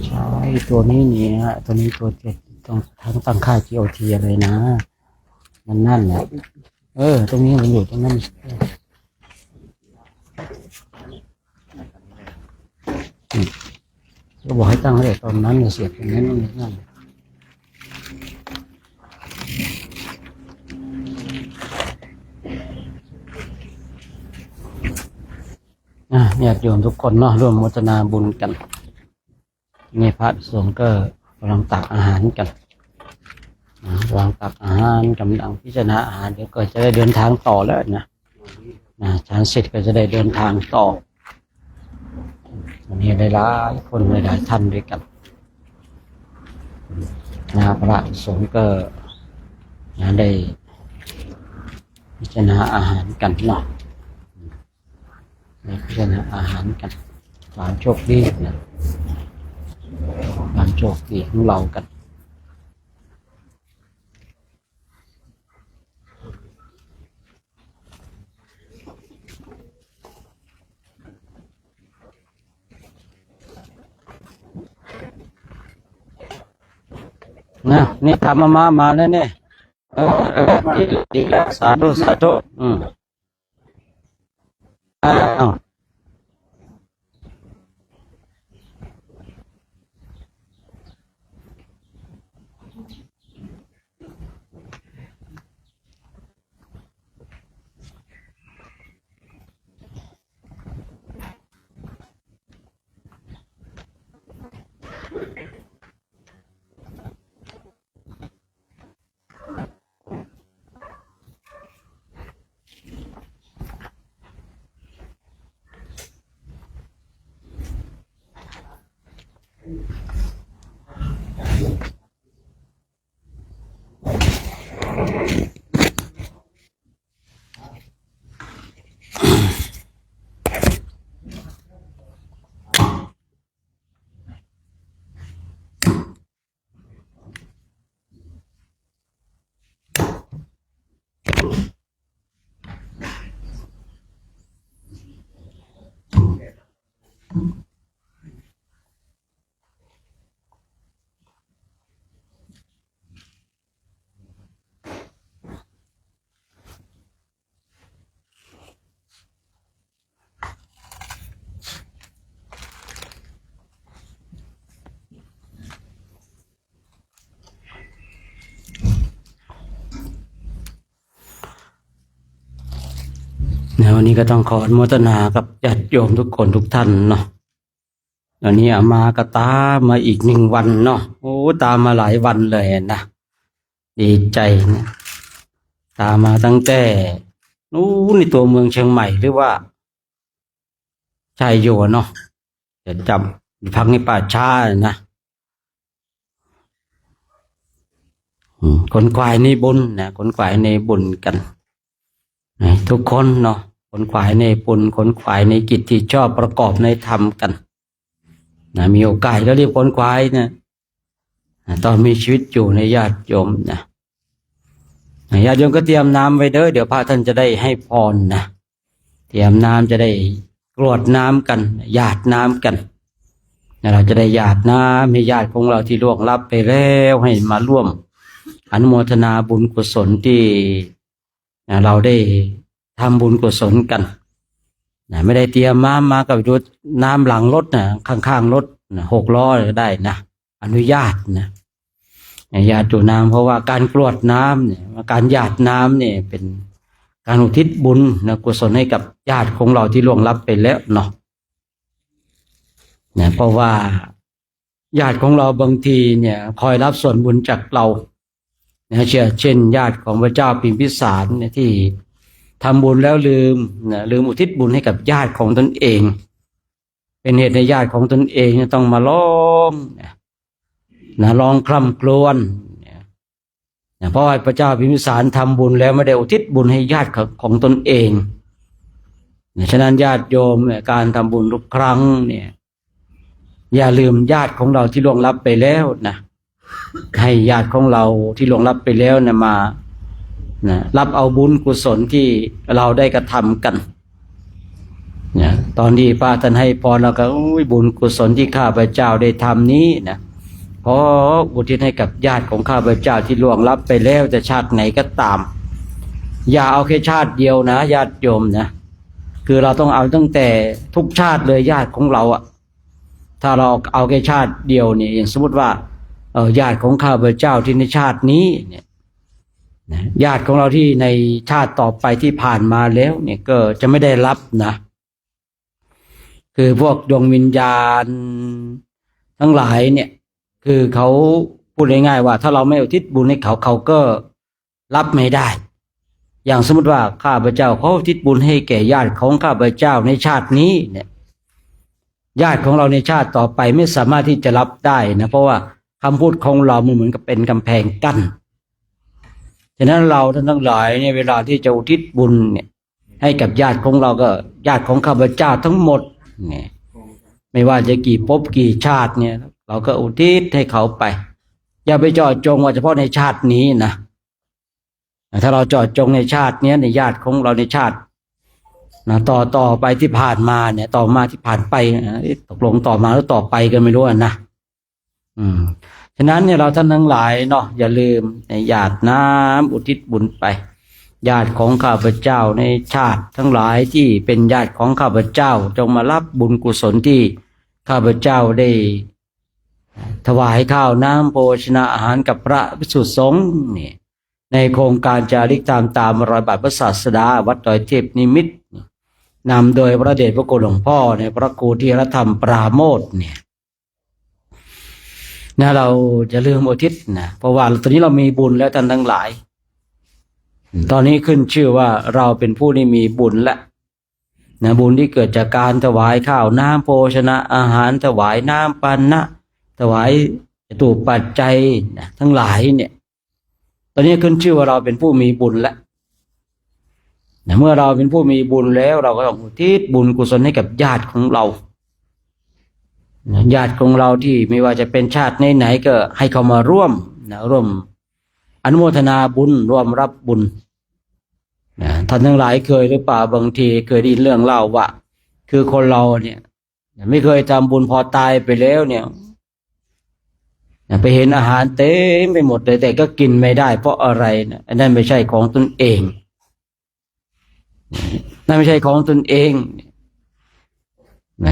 [SPEAKER 2] ใช่ตัวนี้นี่ฮะตัวนี้ตัวเจ็ดต้องตั้งค่า GOT เลยนะมันนั่นแหละตรงนี้มันอยู่ตรงนั้นก็บอกให้ตั้งเลยตอนนั้นเสียบตรงนั้นนั่นญาติโยมทุกคนเนาะร่วมโมทนาบุญกันนี่พระสงฆ์ก็กำลังตักอาหารกันวางตักอาหารกำลังพิจารณาอาหารเดี๋ยวก็จะได้เดินทางต่อแล้วนะฉันเสร็จก็จะได้เดินทางต่อวันนี้ได้หลายคนหลายท่านด้วยกันพระสงฆ์ก็ได้พิจารณาอาหารกันเนาะพิจารณาอาหารกันความโชคดีนะความโชคดีของเรากันนี่ทำมาแล้วเนี่ยดีสาธุ วันนี้ก็ต้องขออนุโมทนากับญาติโยมทุกคนทุกท่านเนาะวันนี้อามาก็ตามมาอีก1 วันเนาะโอ้ตามมาหลายวันเลยนะดีใจนะตามมาตั้งแต่นู้นในตัวเมืองเชียงใหม่หรือว่าชายโยเนาะจะจำพักในป่าช้านะคนควายในบุญนะคนควายในบุญกันทุกคนเนาะคนขวายในปุญคนขวายในกิจที่ชอบประกอบในธรรมกันนะมีโอกาสก็เรียกคนขวายนะตอนมีชีวิตอยู่ในญาติโยมนะญาติโยมก็เตรียมน้ำไว้เด้อเดี๋ยวพระท่านจะได้ให้พรนะเตรียมน้ำจะได้กรวดน้ำกันหยาดน้ำกันเราจะได้หยาดน้ำให้ญาติของเราที่ล่วงลับไปแล้วให้มาร่วมอนุโมทนาบุญกุศลที่เราได้ทำบุญกุศลกันไม่ได้เตรียมมากับรถน้ำหลังรถข้างๆรถ6 ล้อได้นะอนุญาตนะญาติจุน้ำเพราะว่าการกรวดน้ำเนี่ยการหยาดน้ำเนี่ยเป็นการอุทิศบุญนะกุศลให้กับญาติของเราที่ล่วงลับไปแล้วเนาะเพราะว่าญาติของเราบางทีเนี่ยคอยรับส่วนบุญจากเราเช่นญาติของพระเจ้าพิมพิสารเนี่ยที่ทำบุญแล้วลืมอุทิศบุญให้กับญาติของตนเองเป็นเหตุในญาติของตนเองต้องมาร้องร้องคร่ำครวญเพราะว่าพระเจ้าพิมพิสารทำบุญแล้วไม่ได้อุทิศบุญให้ญาติของตนเองฉะนั้นญาติโยมการทำบุญทุกครั้งเนี่ยอย่าลืมญาติของเราที่ล่วงลับไปแล้วนะให้ญาติของเราที่ล่วงลับไปแล้วมารับเอาบุญกุศลที่เราได้กระทำกันตอนที่พระท่านให้พรเราก็บุญกุศลที่ข้าพเจ้าได้ทำนี้นะขออุทิศให้กับญาติของข้าพเจ้าที่ล่วงลับไปแล้วจะชาติไหนก็ตามอย่าเอาแค่ชาติเดียวนะญาติโยมนะคือเราต้องเอาตั้งแต่ทุกชาติเลยญาติของเราถ้าเราเอาแค่ชาติเดียวเนี่ยอย่างสมมติว่าญาติของข้าพเจ้าที่ในชาตินี้เนี่ยญาติของเราที่ในชาติต่อไปที่ผ่านมาแล้วเนี่ยก็จะไม่ได้รับนะคือพวกดวงวิญญาณทั้งหลายเนี่ยคือเขาพูดง่ายๆว่าถ้าเราไม่อุทิศบุญให้เขาเขาก็รับไม่ได้อย่างสมมติว่าข้าพเจ้าเขาอุทิศบุญให้แก่ญาติของข้าพเจ้าในชาตินี้เนี่ยญาติของเราในชาติต่อไปไม่สามารถที่จะรับได้นะเพราะว่าคำพูดของเราเหมือนกับเป็นกำแพงกั้นฉะนั้นเราท่านทั้งหลายเนี่ยเวลาที่จะอุทิศบุญเนี่ยให้กับญาติของเราก็ญาติของข้าพเจ้าทั้งหมดเนี่ยไม่ว่าจะกี่ภพกี่ชาติเนี่ยเราก็อุทิศให้เขาไปอย่าไปเจาะจงว่าเฉพาะในชาตินี้นะถ้าเราเจาะจงในชาตินี้ในญาติของเราในชาติต่อไปที่ผ่านมาเนี่ยต่อมาที่ผ่านไปตกลงต่อมาหรือต่อไปกันไม่รู้นะฉะนั้นเนี่ยเราท่านทั้งหลายเนาะอย่าลืมหยาดน้ำอุทิศบุญไปญาติของข้าพเจ้าในชาติทั้งหลายที่เป็นญาติของข้าพเจ้าจงมารับบุญกุศลที่ข้าพเจ้าได้ถวายข้าวน้ำโภชนาอาหารกับพระภิกษุสงฆ์นี่ในโครงการจาริกตามรอยบาทพระศาสดาวัดดอยเทพนิมิตรนำโดยพระเดชพระคุณหลวงพ่อในพระครูธีรธรรมปราโมทย์เนี่ยเราจะลืมอุทิศนะเพราะว่าตอนนี้เรามีบุญแล้วท่านทั้งหลายตอนนี้ขึ้นชื่อว่าเราเป็นผู้ที่มีบุญแล้วบุญที่เกิดจากการถวายข้าวน้ำโภชนะอาหารถวายน้ำปันนะถวายจตุปัจจัยทั้งหลายเนี่ยตอนนี้ขึ้นชื่อว่าเราเป็นผู้มีบุญแล้วเมื่อเราเป็นผู้มีบุญแล้วเราก็ต้องอุทิศบุญกุศลให้กับญาติของเราญาติของเราที่ไม่ว่าจะเป็นชาติไหนๆก็ให้เขามาร่วมอนุโมทนาบุญร่วมรับบุญท่านทั้งหลายเคยหรือเปล่าบางทีเคยได้ยินเรื่องเล่าว่าคือคนเราเนี่ยไม่เคยทำบุญพอตายไปแล้วเนี่ยไปเห็นอาหารเต็มไปหมดเลยแต่ก็กินไม่ได้เพราะอะไรนะอันนั้นไม่ใช่ของตนเองนั่นไม่ใช่ของตนเอง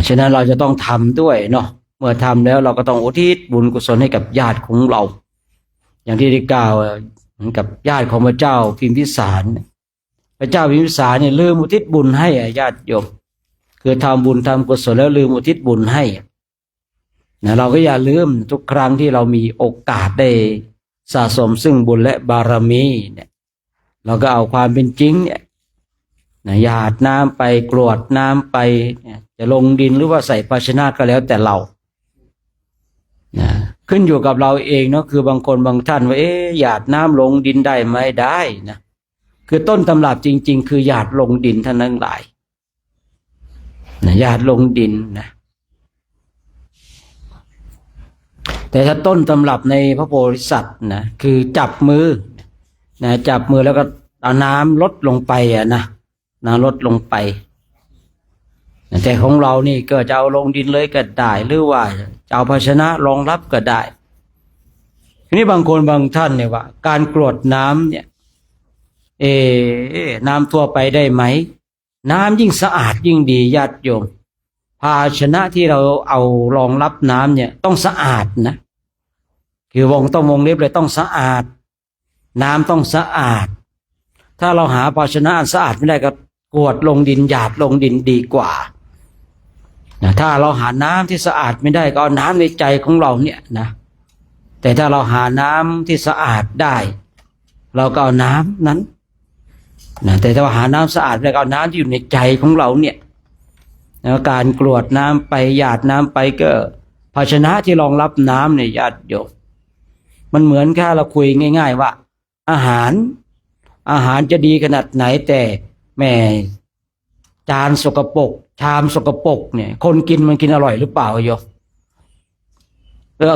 [SPEAKER 2] ฉะนั้นเราจะต้องทำด้วยเนาะเมื่อทำแล้วเราก็ต้องอุทิศบุญกุศลให้กับญาติของเราอย่างที่ได้กล่าวกับญาติของพระเจ้าพิมพิสาร พระเจ้าพิมพิสารเนี่ยลืมอุทิศบุญให้ญาติโยมคือทำบุญทำกุศลแล้วลืมอุทิศบุญให้นะเราก็อย่าลืมทุกครั้งที่เรามีโอกาสได้สะสมซึ่งบุญและบารมีเนี่ยเราก็เอาความเป็นจริงเนี่ยนะหยาดน้ำไปกรวดน้ำไปจะลงดินหรือว่าใส่ภาชนะก็แล้วแต่เรานะขึ้นอยู่กับเราเองเนาะคือบางคนบางท่านว่าหยาดน้ำลงดินได้ไหมได้นะคือต้นตำรับจริงๆคือหยาดลงดินท่านทั้งหลายนะหยาดลงดินนะแต่ถ้าต้นตำรับในพระโพธิสัตว์นะคือจับมือนะจับมือแล้วก็เอาน้ำลดลงไปนะน้ำลดลงไปแต่ของเรานี่ก็จะเอาลงดินเลยก็ได้หรือว่าจะเอาภาชนะรองรับก็ได้ทีนี้บางคนบางท่านเนี่ยว่าการกรวดน้ำเนี่ยน้ำทั่วไปได้ไหมน้ำยิ่งสะอาดยิ่งดีญาติโยมภาชนะที่เราเอารองรับน้ำเนี่ยต้องสะอาดนะคือต้องวงเล็บเลยต้องสะอาดน้ำต้องสะอาดถ้าเราหาภาชนะอันสะอาดไม่ได้ก็กรวดลงดินหยาดลงดินดีกว่านะถ้าเราหาน้ำที่สะอาดไม่ได้ก็เอาน้ำในใจของเราเนี่ยนะแต่ถ้าเราหาน้ำที่สะอาดได้เราก็เอาน้ำนั้นนะแต่ถ้าหาน้ำสะอาดแล้วก็เอาน้ำที่อยู่ในใจของเราเนี่ยแล้วการกรวดน้ำไปหยาดน้ำไปก็ภาชนะที่รองรับน้ำเนี่ยญาติโยมมันเหมือนแค่เราคุยง่ายๆว่าอาหารจะดีขนาดไหนแต่แม่จานสกปรกชามสกปรกเนี่ยคนกินมันกินอร่อยหรือเปล่าโยม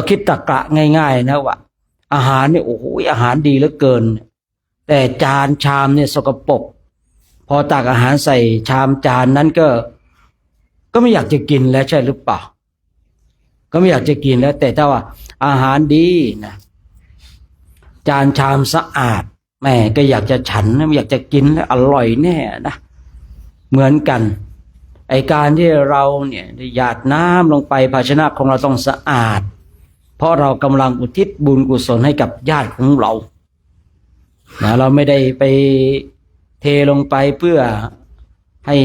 [SPEAKER 2] คิดตรรกะง่ายๆนะว่าอาหารเนี่ยโอ้โหอาหารดีเหลือเกินแต่จานชามเนี่ยสกปรกพอตักอาหารใส่ชามจานนั้นก็ไม่อยากจะกินแล้วใช่หรือเปล่าก็ไม่อยากจะกินแล้วแต่ถ้าว่าอาหารดีนะจานชามสะอาดแม่ก็อยากจะฉันไม่อยากจะกินแล้วอร่อยแน่นะเหมือนกันไอการที่เราเนี่ยหยาดน้ำลงไปภาชนะของเราต้องสะอาดเพราะเรากำลังอุทิศบุญกุศลให้กับญาติของเรานะเราไม่ได้ไปเทลงไปเพื่อให้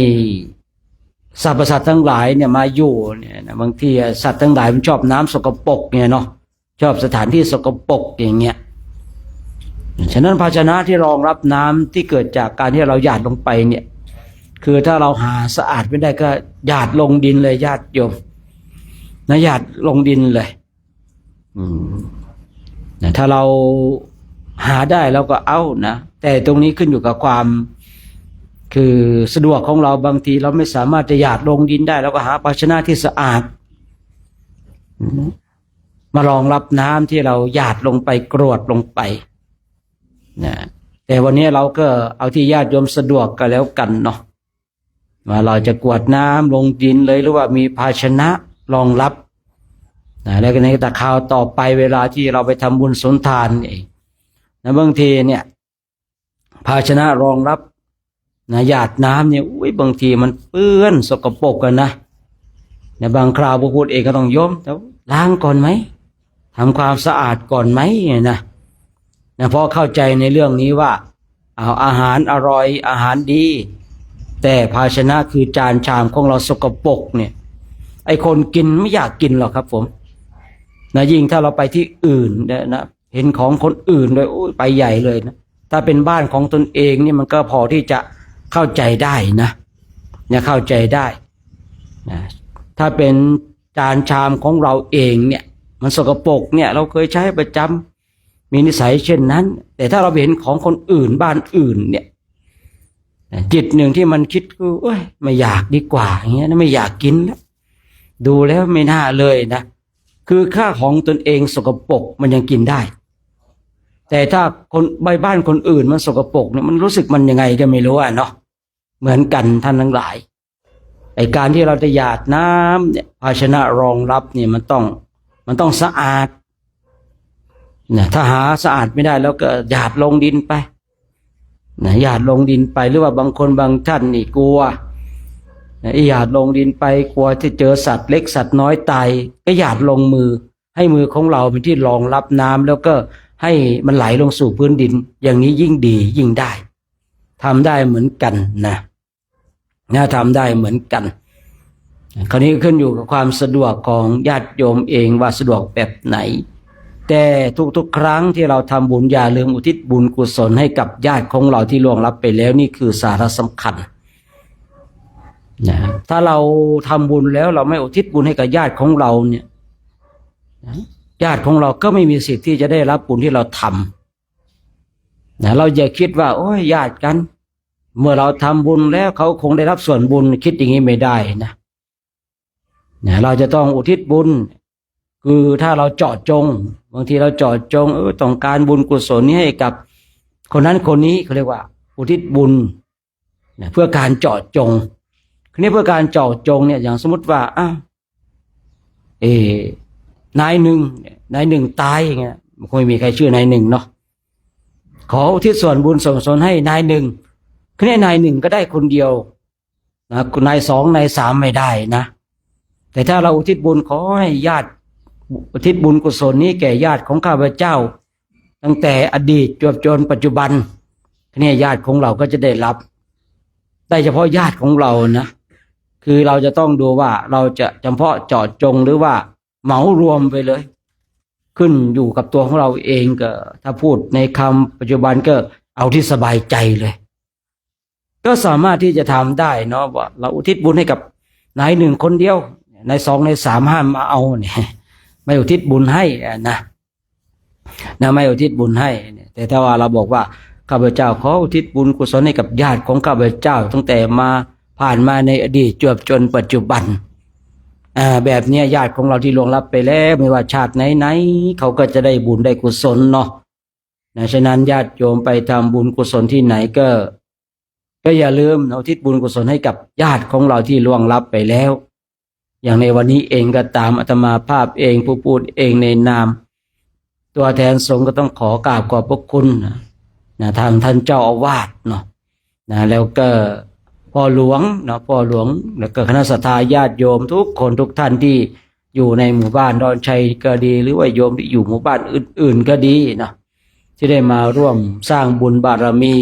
[SPEAKER 2] สรรพสัตว์ทั้งหลายเนี่ยมาอยู่เนี่ยนะบางทีสัตว์ทั้งหลายมันชอบน้ำสกปรกเนี่ยเนาะชอบสถานที่สกปรกอย่างเงี้ยฉะนั้นภาชนะที่รองรับน้ำที่เกิดจากการที่เราหยาดลงไปเนี่ยคือถ้าเราหาสะอาดไม่ได้ก็หยาดลงดินเลยญาติโยมนะหยาดลงดินเลยนะถ้าเราหาได้เราก็เอานะแต่ตรงนี้ขึ้นอยู่กับความคือสะดวกของเราบางทีเราไม่สามารถจะหยาดลงดินได้เราก็หาภาชนะที่สะอาดมารองรับน้ำที่เราหยาดลงไปกรวดลงไปนะแต่วันนี้เราก็เอาที่ญาติโยมสะดวกก็แล้วกันเนาะว่าเราจะกรวดน้ำลงดินเลยหรือว่ามีภาชนะรองรับนะแล้วก็ในตะคราวต่อไปเวลาที่เราไปทำบุญสุนทานนี่นะบางทีเนี่ยภาชนะรองรับนะหยาดน้ำเนี่ยบางทีมันเปื้อนสกปรกกันนะบางคราวพระพุทธเองก็ต้องโยมล้างก่อนไหมทำความสะอาดก่อนไหมนะเพราะเข้าใจในเรื่องนี้ว่าเอาอาหารอร่อยอาหารดีแต่ภาชนะคือจานชามของเราสกปรกเนี่ยไอคนกินไม่อยากกินหรอกครับผมนะยิ่งถ้าเราไปที่อื่นนะเห็นของคนอื่นเลยไปใหญ่เลยนะถ้าเป็นบ้านของตนเองนี่มันก็พอที่จะเข้าใจได้นะเข้าใจได้นะถ้าเป็นจานชามของเราเองเนี่ยมันสกปรกเนี่ยเราเคยใช้ประจำมีนิสัยเช่นนั้นแต่ถ้าเราเห็นของคนอื่นบ้านอื่นเนี่ยจิตหนึ่งที่มันคิดคือไม่อยากดีกว่าอย่างเงี้ยไม่อยากกินแล้วดูแล้วไม่น่าเลยนะคือค่าของตนเองสกปรกมันยังกินได้แต่ถ้าคนบ้านคนอื่นมันสกปรกเนี่ยมันรู้สึกมันยังไงก็ไม่รู้เนาะเหมือนกันท่านทั้งหลายไอ้การที่เราจะหยาดน้ำเนี่ยภาชนะรองรับเนี่ยมันต้องสะอาดนะถ้าหาสะอาดไม่ได้แล้วก็หยาดลงดินไปนะหยาดลงดินไปหรือว่าบางคนบางท่านนี่กลัวหยาดลงดินไปกลัวที่เจอสัตว์เล็กสัตว์น้อยตายก็หยาดลงมือให้มือของเราเป็นที่รองรับน้ำแล้วก็ให้มันไหลลงสู่พื้นดินอย่างนี้ยิ่งดียิ่งได้ ทำได้เหมือนกันนะทำได้เหมือนกันคราวนี้ขึ้นอยู่กับความสะดวกของญาติโยมเองว่าสะดวกแบบไหนแต่ทุกๆครั้งที่เราทำบุญอย่าลืมอุทิศบุญกุศลให้กับญาติของเราที่ล่วงลับไปแล้วนี่คือสาระสำคัญนะถ้าเราทำบุญแล้วเราไม่อุทิศบุญให้กับญาติของเราเนี่ยญาติของเราก็ไม่มีสิทธิ์ที่จะได้รับบุญที่เราทำนะเราอย่าคิดว่าโอ้ยญาติกันเมื่อเราทำบุญแล้วเขาคงได้รับส่วนบุญคิดอย่างนี้ไม่ได้นะเราจะต้องอุทิศบุญคือถ้าเราเจาะจงบางทีเราเจาะจงต้องการบุญกุศลนี้ให้กับคนนั้นคนนี้เขาเรียกว่าอุทิศบุญเพื่อการเจาะจงทีนี้เพื่อการเจาะจงเนี่ยอย่างสมมติว่านายหนึ่งตายอย่างเงี้ยคงไม่มีใครชื่อนายหนึ่งเนาะขออุทิศส่วนบุญส่วนกุศลให้นายหนึ่งคือนายหนึ่งก็ได้คนเดียวนะนายสองนายสามไม่ได้นะแต่ถ้าเราอุทิศบุญขอให้ญาติอุทิศบุญกุศลนี้แก่ญาติของข้าพเจ้าตั้งแต่อดีตจนปัจจุบันเนี่ยญาติของเราก็จะได้รับได้เฉพาะญาติของเรานะคือเราจะต้องดูว่าเราจะเฉพาะเจาะจงหรือว่าเหมารวมไปเลยขึ้นอยู่กับตัวของเราเองก็ถ้าพูดในคำปัจจุบันก็เอาที่สบายใจเลยก็สามารถที่จะทำได้เนาะว่าเราอุทิศบุญให้กับนายหนึ่งคนเดียวนายสองนายสามห้ามมาเอาเนี่ยไม่อุทิศบุญให้นะไม่อุทิศบุญให้แต่ถ้าว่าเราบอกว่าข้าพเจ้าขออุทิศบุญกุศลให้กับญาติของข้าพเจ้าตั้งแต่มาผ่านมาในอดีตจนปัจจุบันแบบนี้ญาติของเราที่ล่วงลับไปแล้วไม่ว่าชาติไหนๆเขาก็จะได้บุญได้กุศลเนาะฉะนั้นญาติโยมไปทำบุญกุศลที่ไหนก็อย่าลืมอุทิศบุญกุศลให้กับญาติของเราที่ล่วงลับไปแล้วอย่างในวันนี้เองก็ตามอาตมาภาพเองผู้พูดเองในนามตัวแทนสงฆ์ก็ต้องขอกราบขอบพระคุณทางท่านเจ้าอาวาสเนาะแล้วก็พ่อหลวงพ่อหลวงแล้วก็คณะศรัทธาญาติโยมทุกคนทุกท่านที่อยู่ในหมู่บ้านดอนชัยก็ดีหรือว่าโยมที่อยู่หมู่บ้านอื่นๆก็ดีนะที่ได้มาร่วมสร้างบุญบารมี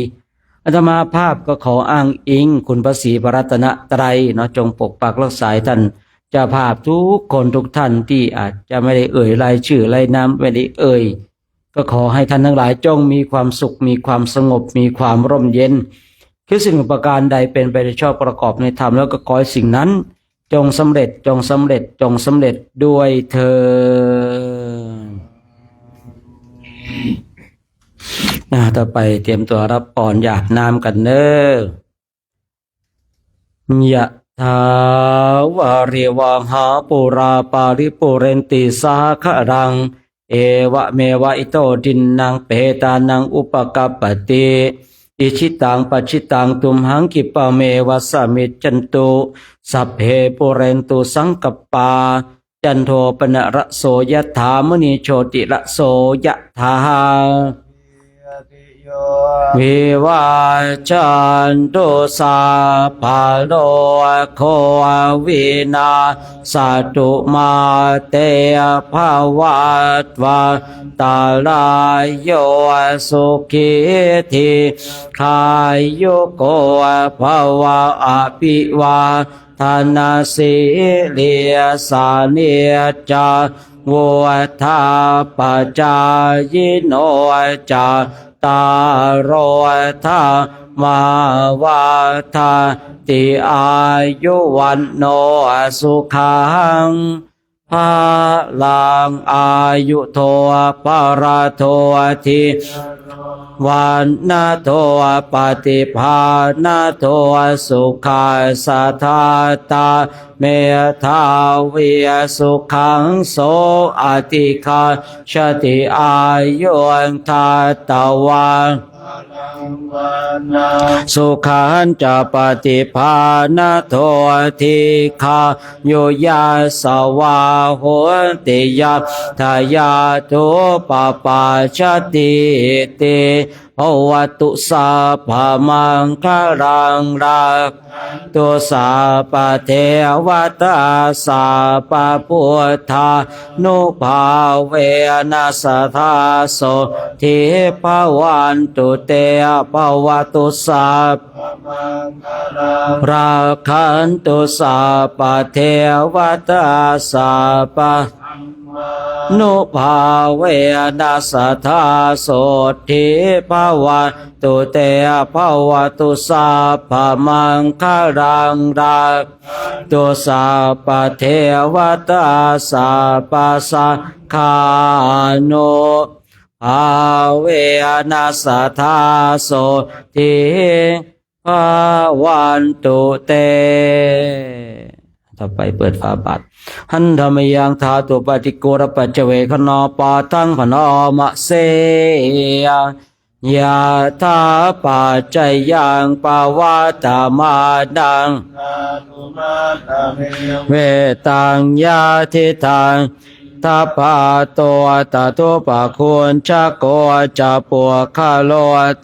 [SPEAKER 2] อาตมาภาพก็ขออ้างอิงคุณพระศรีพระรัตนตรัยจงปกปักรักษาท่านเจ้าภาพทุกคนทุกท่านที่อาจจะไม่ได้เอ่ยรายชื่อรายนามไม่ได้เอ่ยก็ขอให้ท่านทั้งหลายจงมีความสุขมีความสงบมีความร่มเย็นคือสิ่งประการใดเป็นไปในชอบประกอบในธรรมแล้วก็ขอให้สิ่งนั้นจงสำเร็จจงสำเร็จจงสำเร็จด้วยเถิดต่อไปเตรียมตัวรับพรหยาดน้ำกันเด้อยะถาวาริวหาปุราปาริปุเรนติสาครังเอวะเมวะอิโตทินังเปตานังอุปกัปปติอิชิตังปัจฉิตังตุมหังกิปะเมวะสมิจจันตุสัพเพปุเรนตุสังกปาจันโทปนะระโสยถามณีโชติระโสยถาวิวาจันตุสาภาโลโควินาสตุมาเตภวัตวาตาลายโยสุขิธิขายุโกภวะอภิวาทนาสิลิสานิจาวุฒาปจายโนจาตาโรธามาวาทาติอายุวันโนสุขังภาลังอายุโทปาราโททิวันนาโทปฏิภาณโทสุขาสัทธาตาเมธาวิสุขังโสอติคาชติอายุอันทาตวันสุขันจะปฏิภาณโททิคาโยยาสวาโหติยาทายาโทปปาชติเตภ วตุสาพามังคารังรักตุสาปเทวตาสาปพุทธานุภาเวนัสทาโสทิภวันตุเตภวตุสาราคันตุสาปเทวตาสาปนุภาเวนัสทาโสทิภวันตุเตภวตุสาพมังคารังรักตุสาปเทวตาสาปสังฆานุภาเวนัสทาโสทิภวันตุเตต่อไปเปิดฝาบาทหันธรรมยังธาตุปฏิโกรปัจเจเวคโนปาทังพนอมะเสยะธาปัจจยังปวาตามาดังเวตังยาทิทังทัพพาตัวตาตุปะคุณจักโกจะปัวคาโล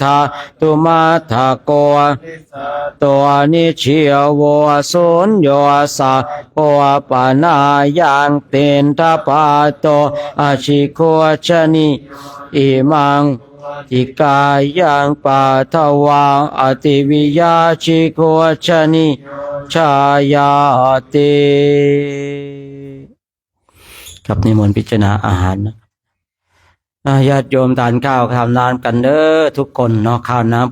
[SPEAKER 2] ทาตุมาทาโกตัวนิเชียวสุญโยสาปัวปานายังเต็นทัพพาโตอาชิโคชนิอิมังทิกายังปาทวังอติวิยาชิโคชนิชายาติครับนิมนต์พิจารณาอาหารนะญาติโยมทานข้าวน้ำกันเด้อทุกคนเนาะข้าวน้ำ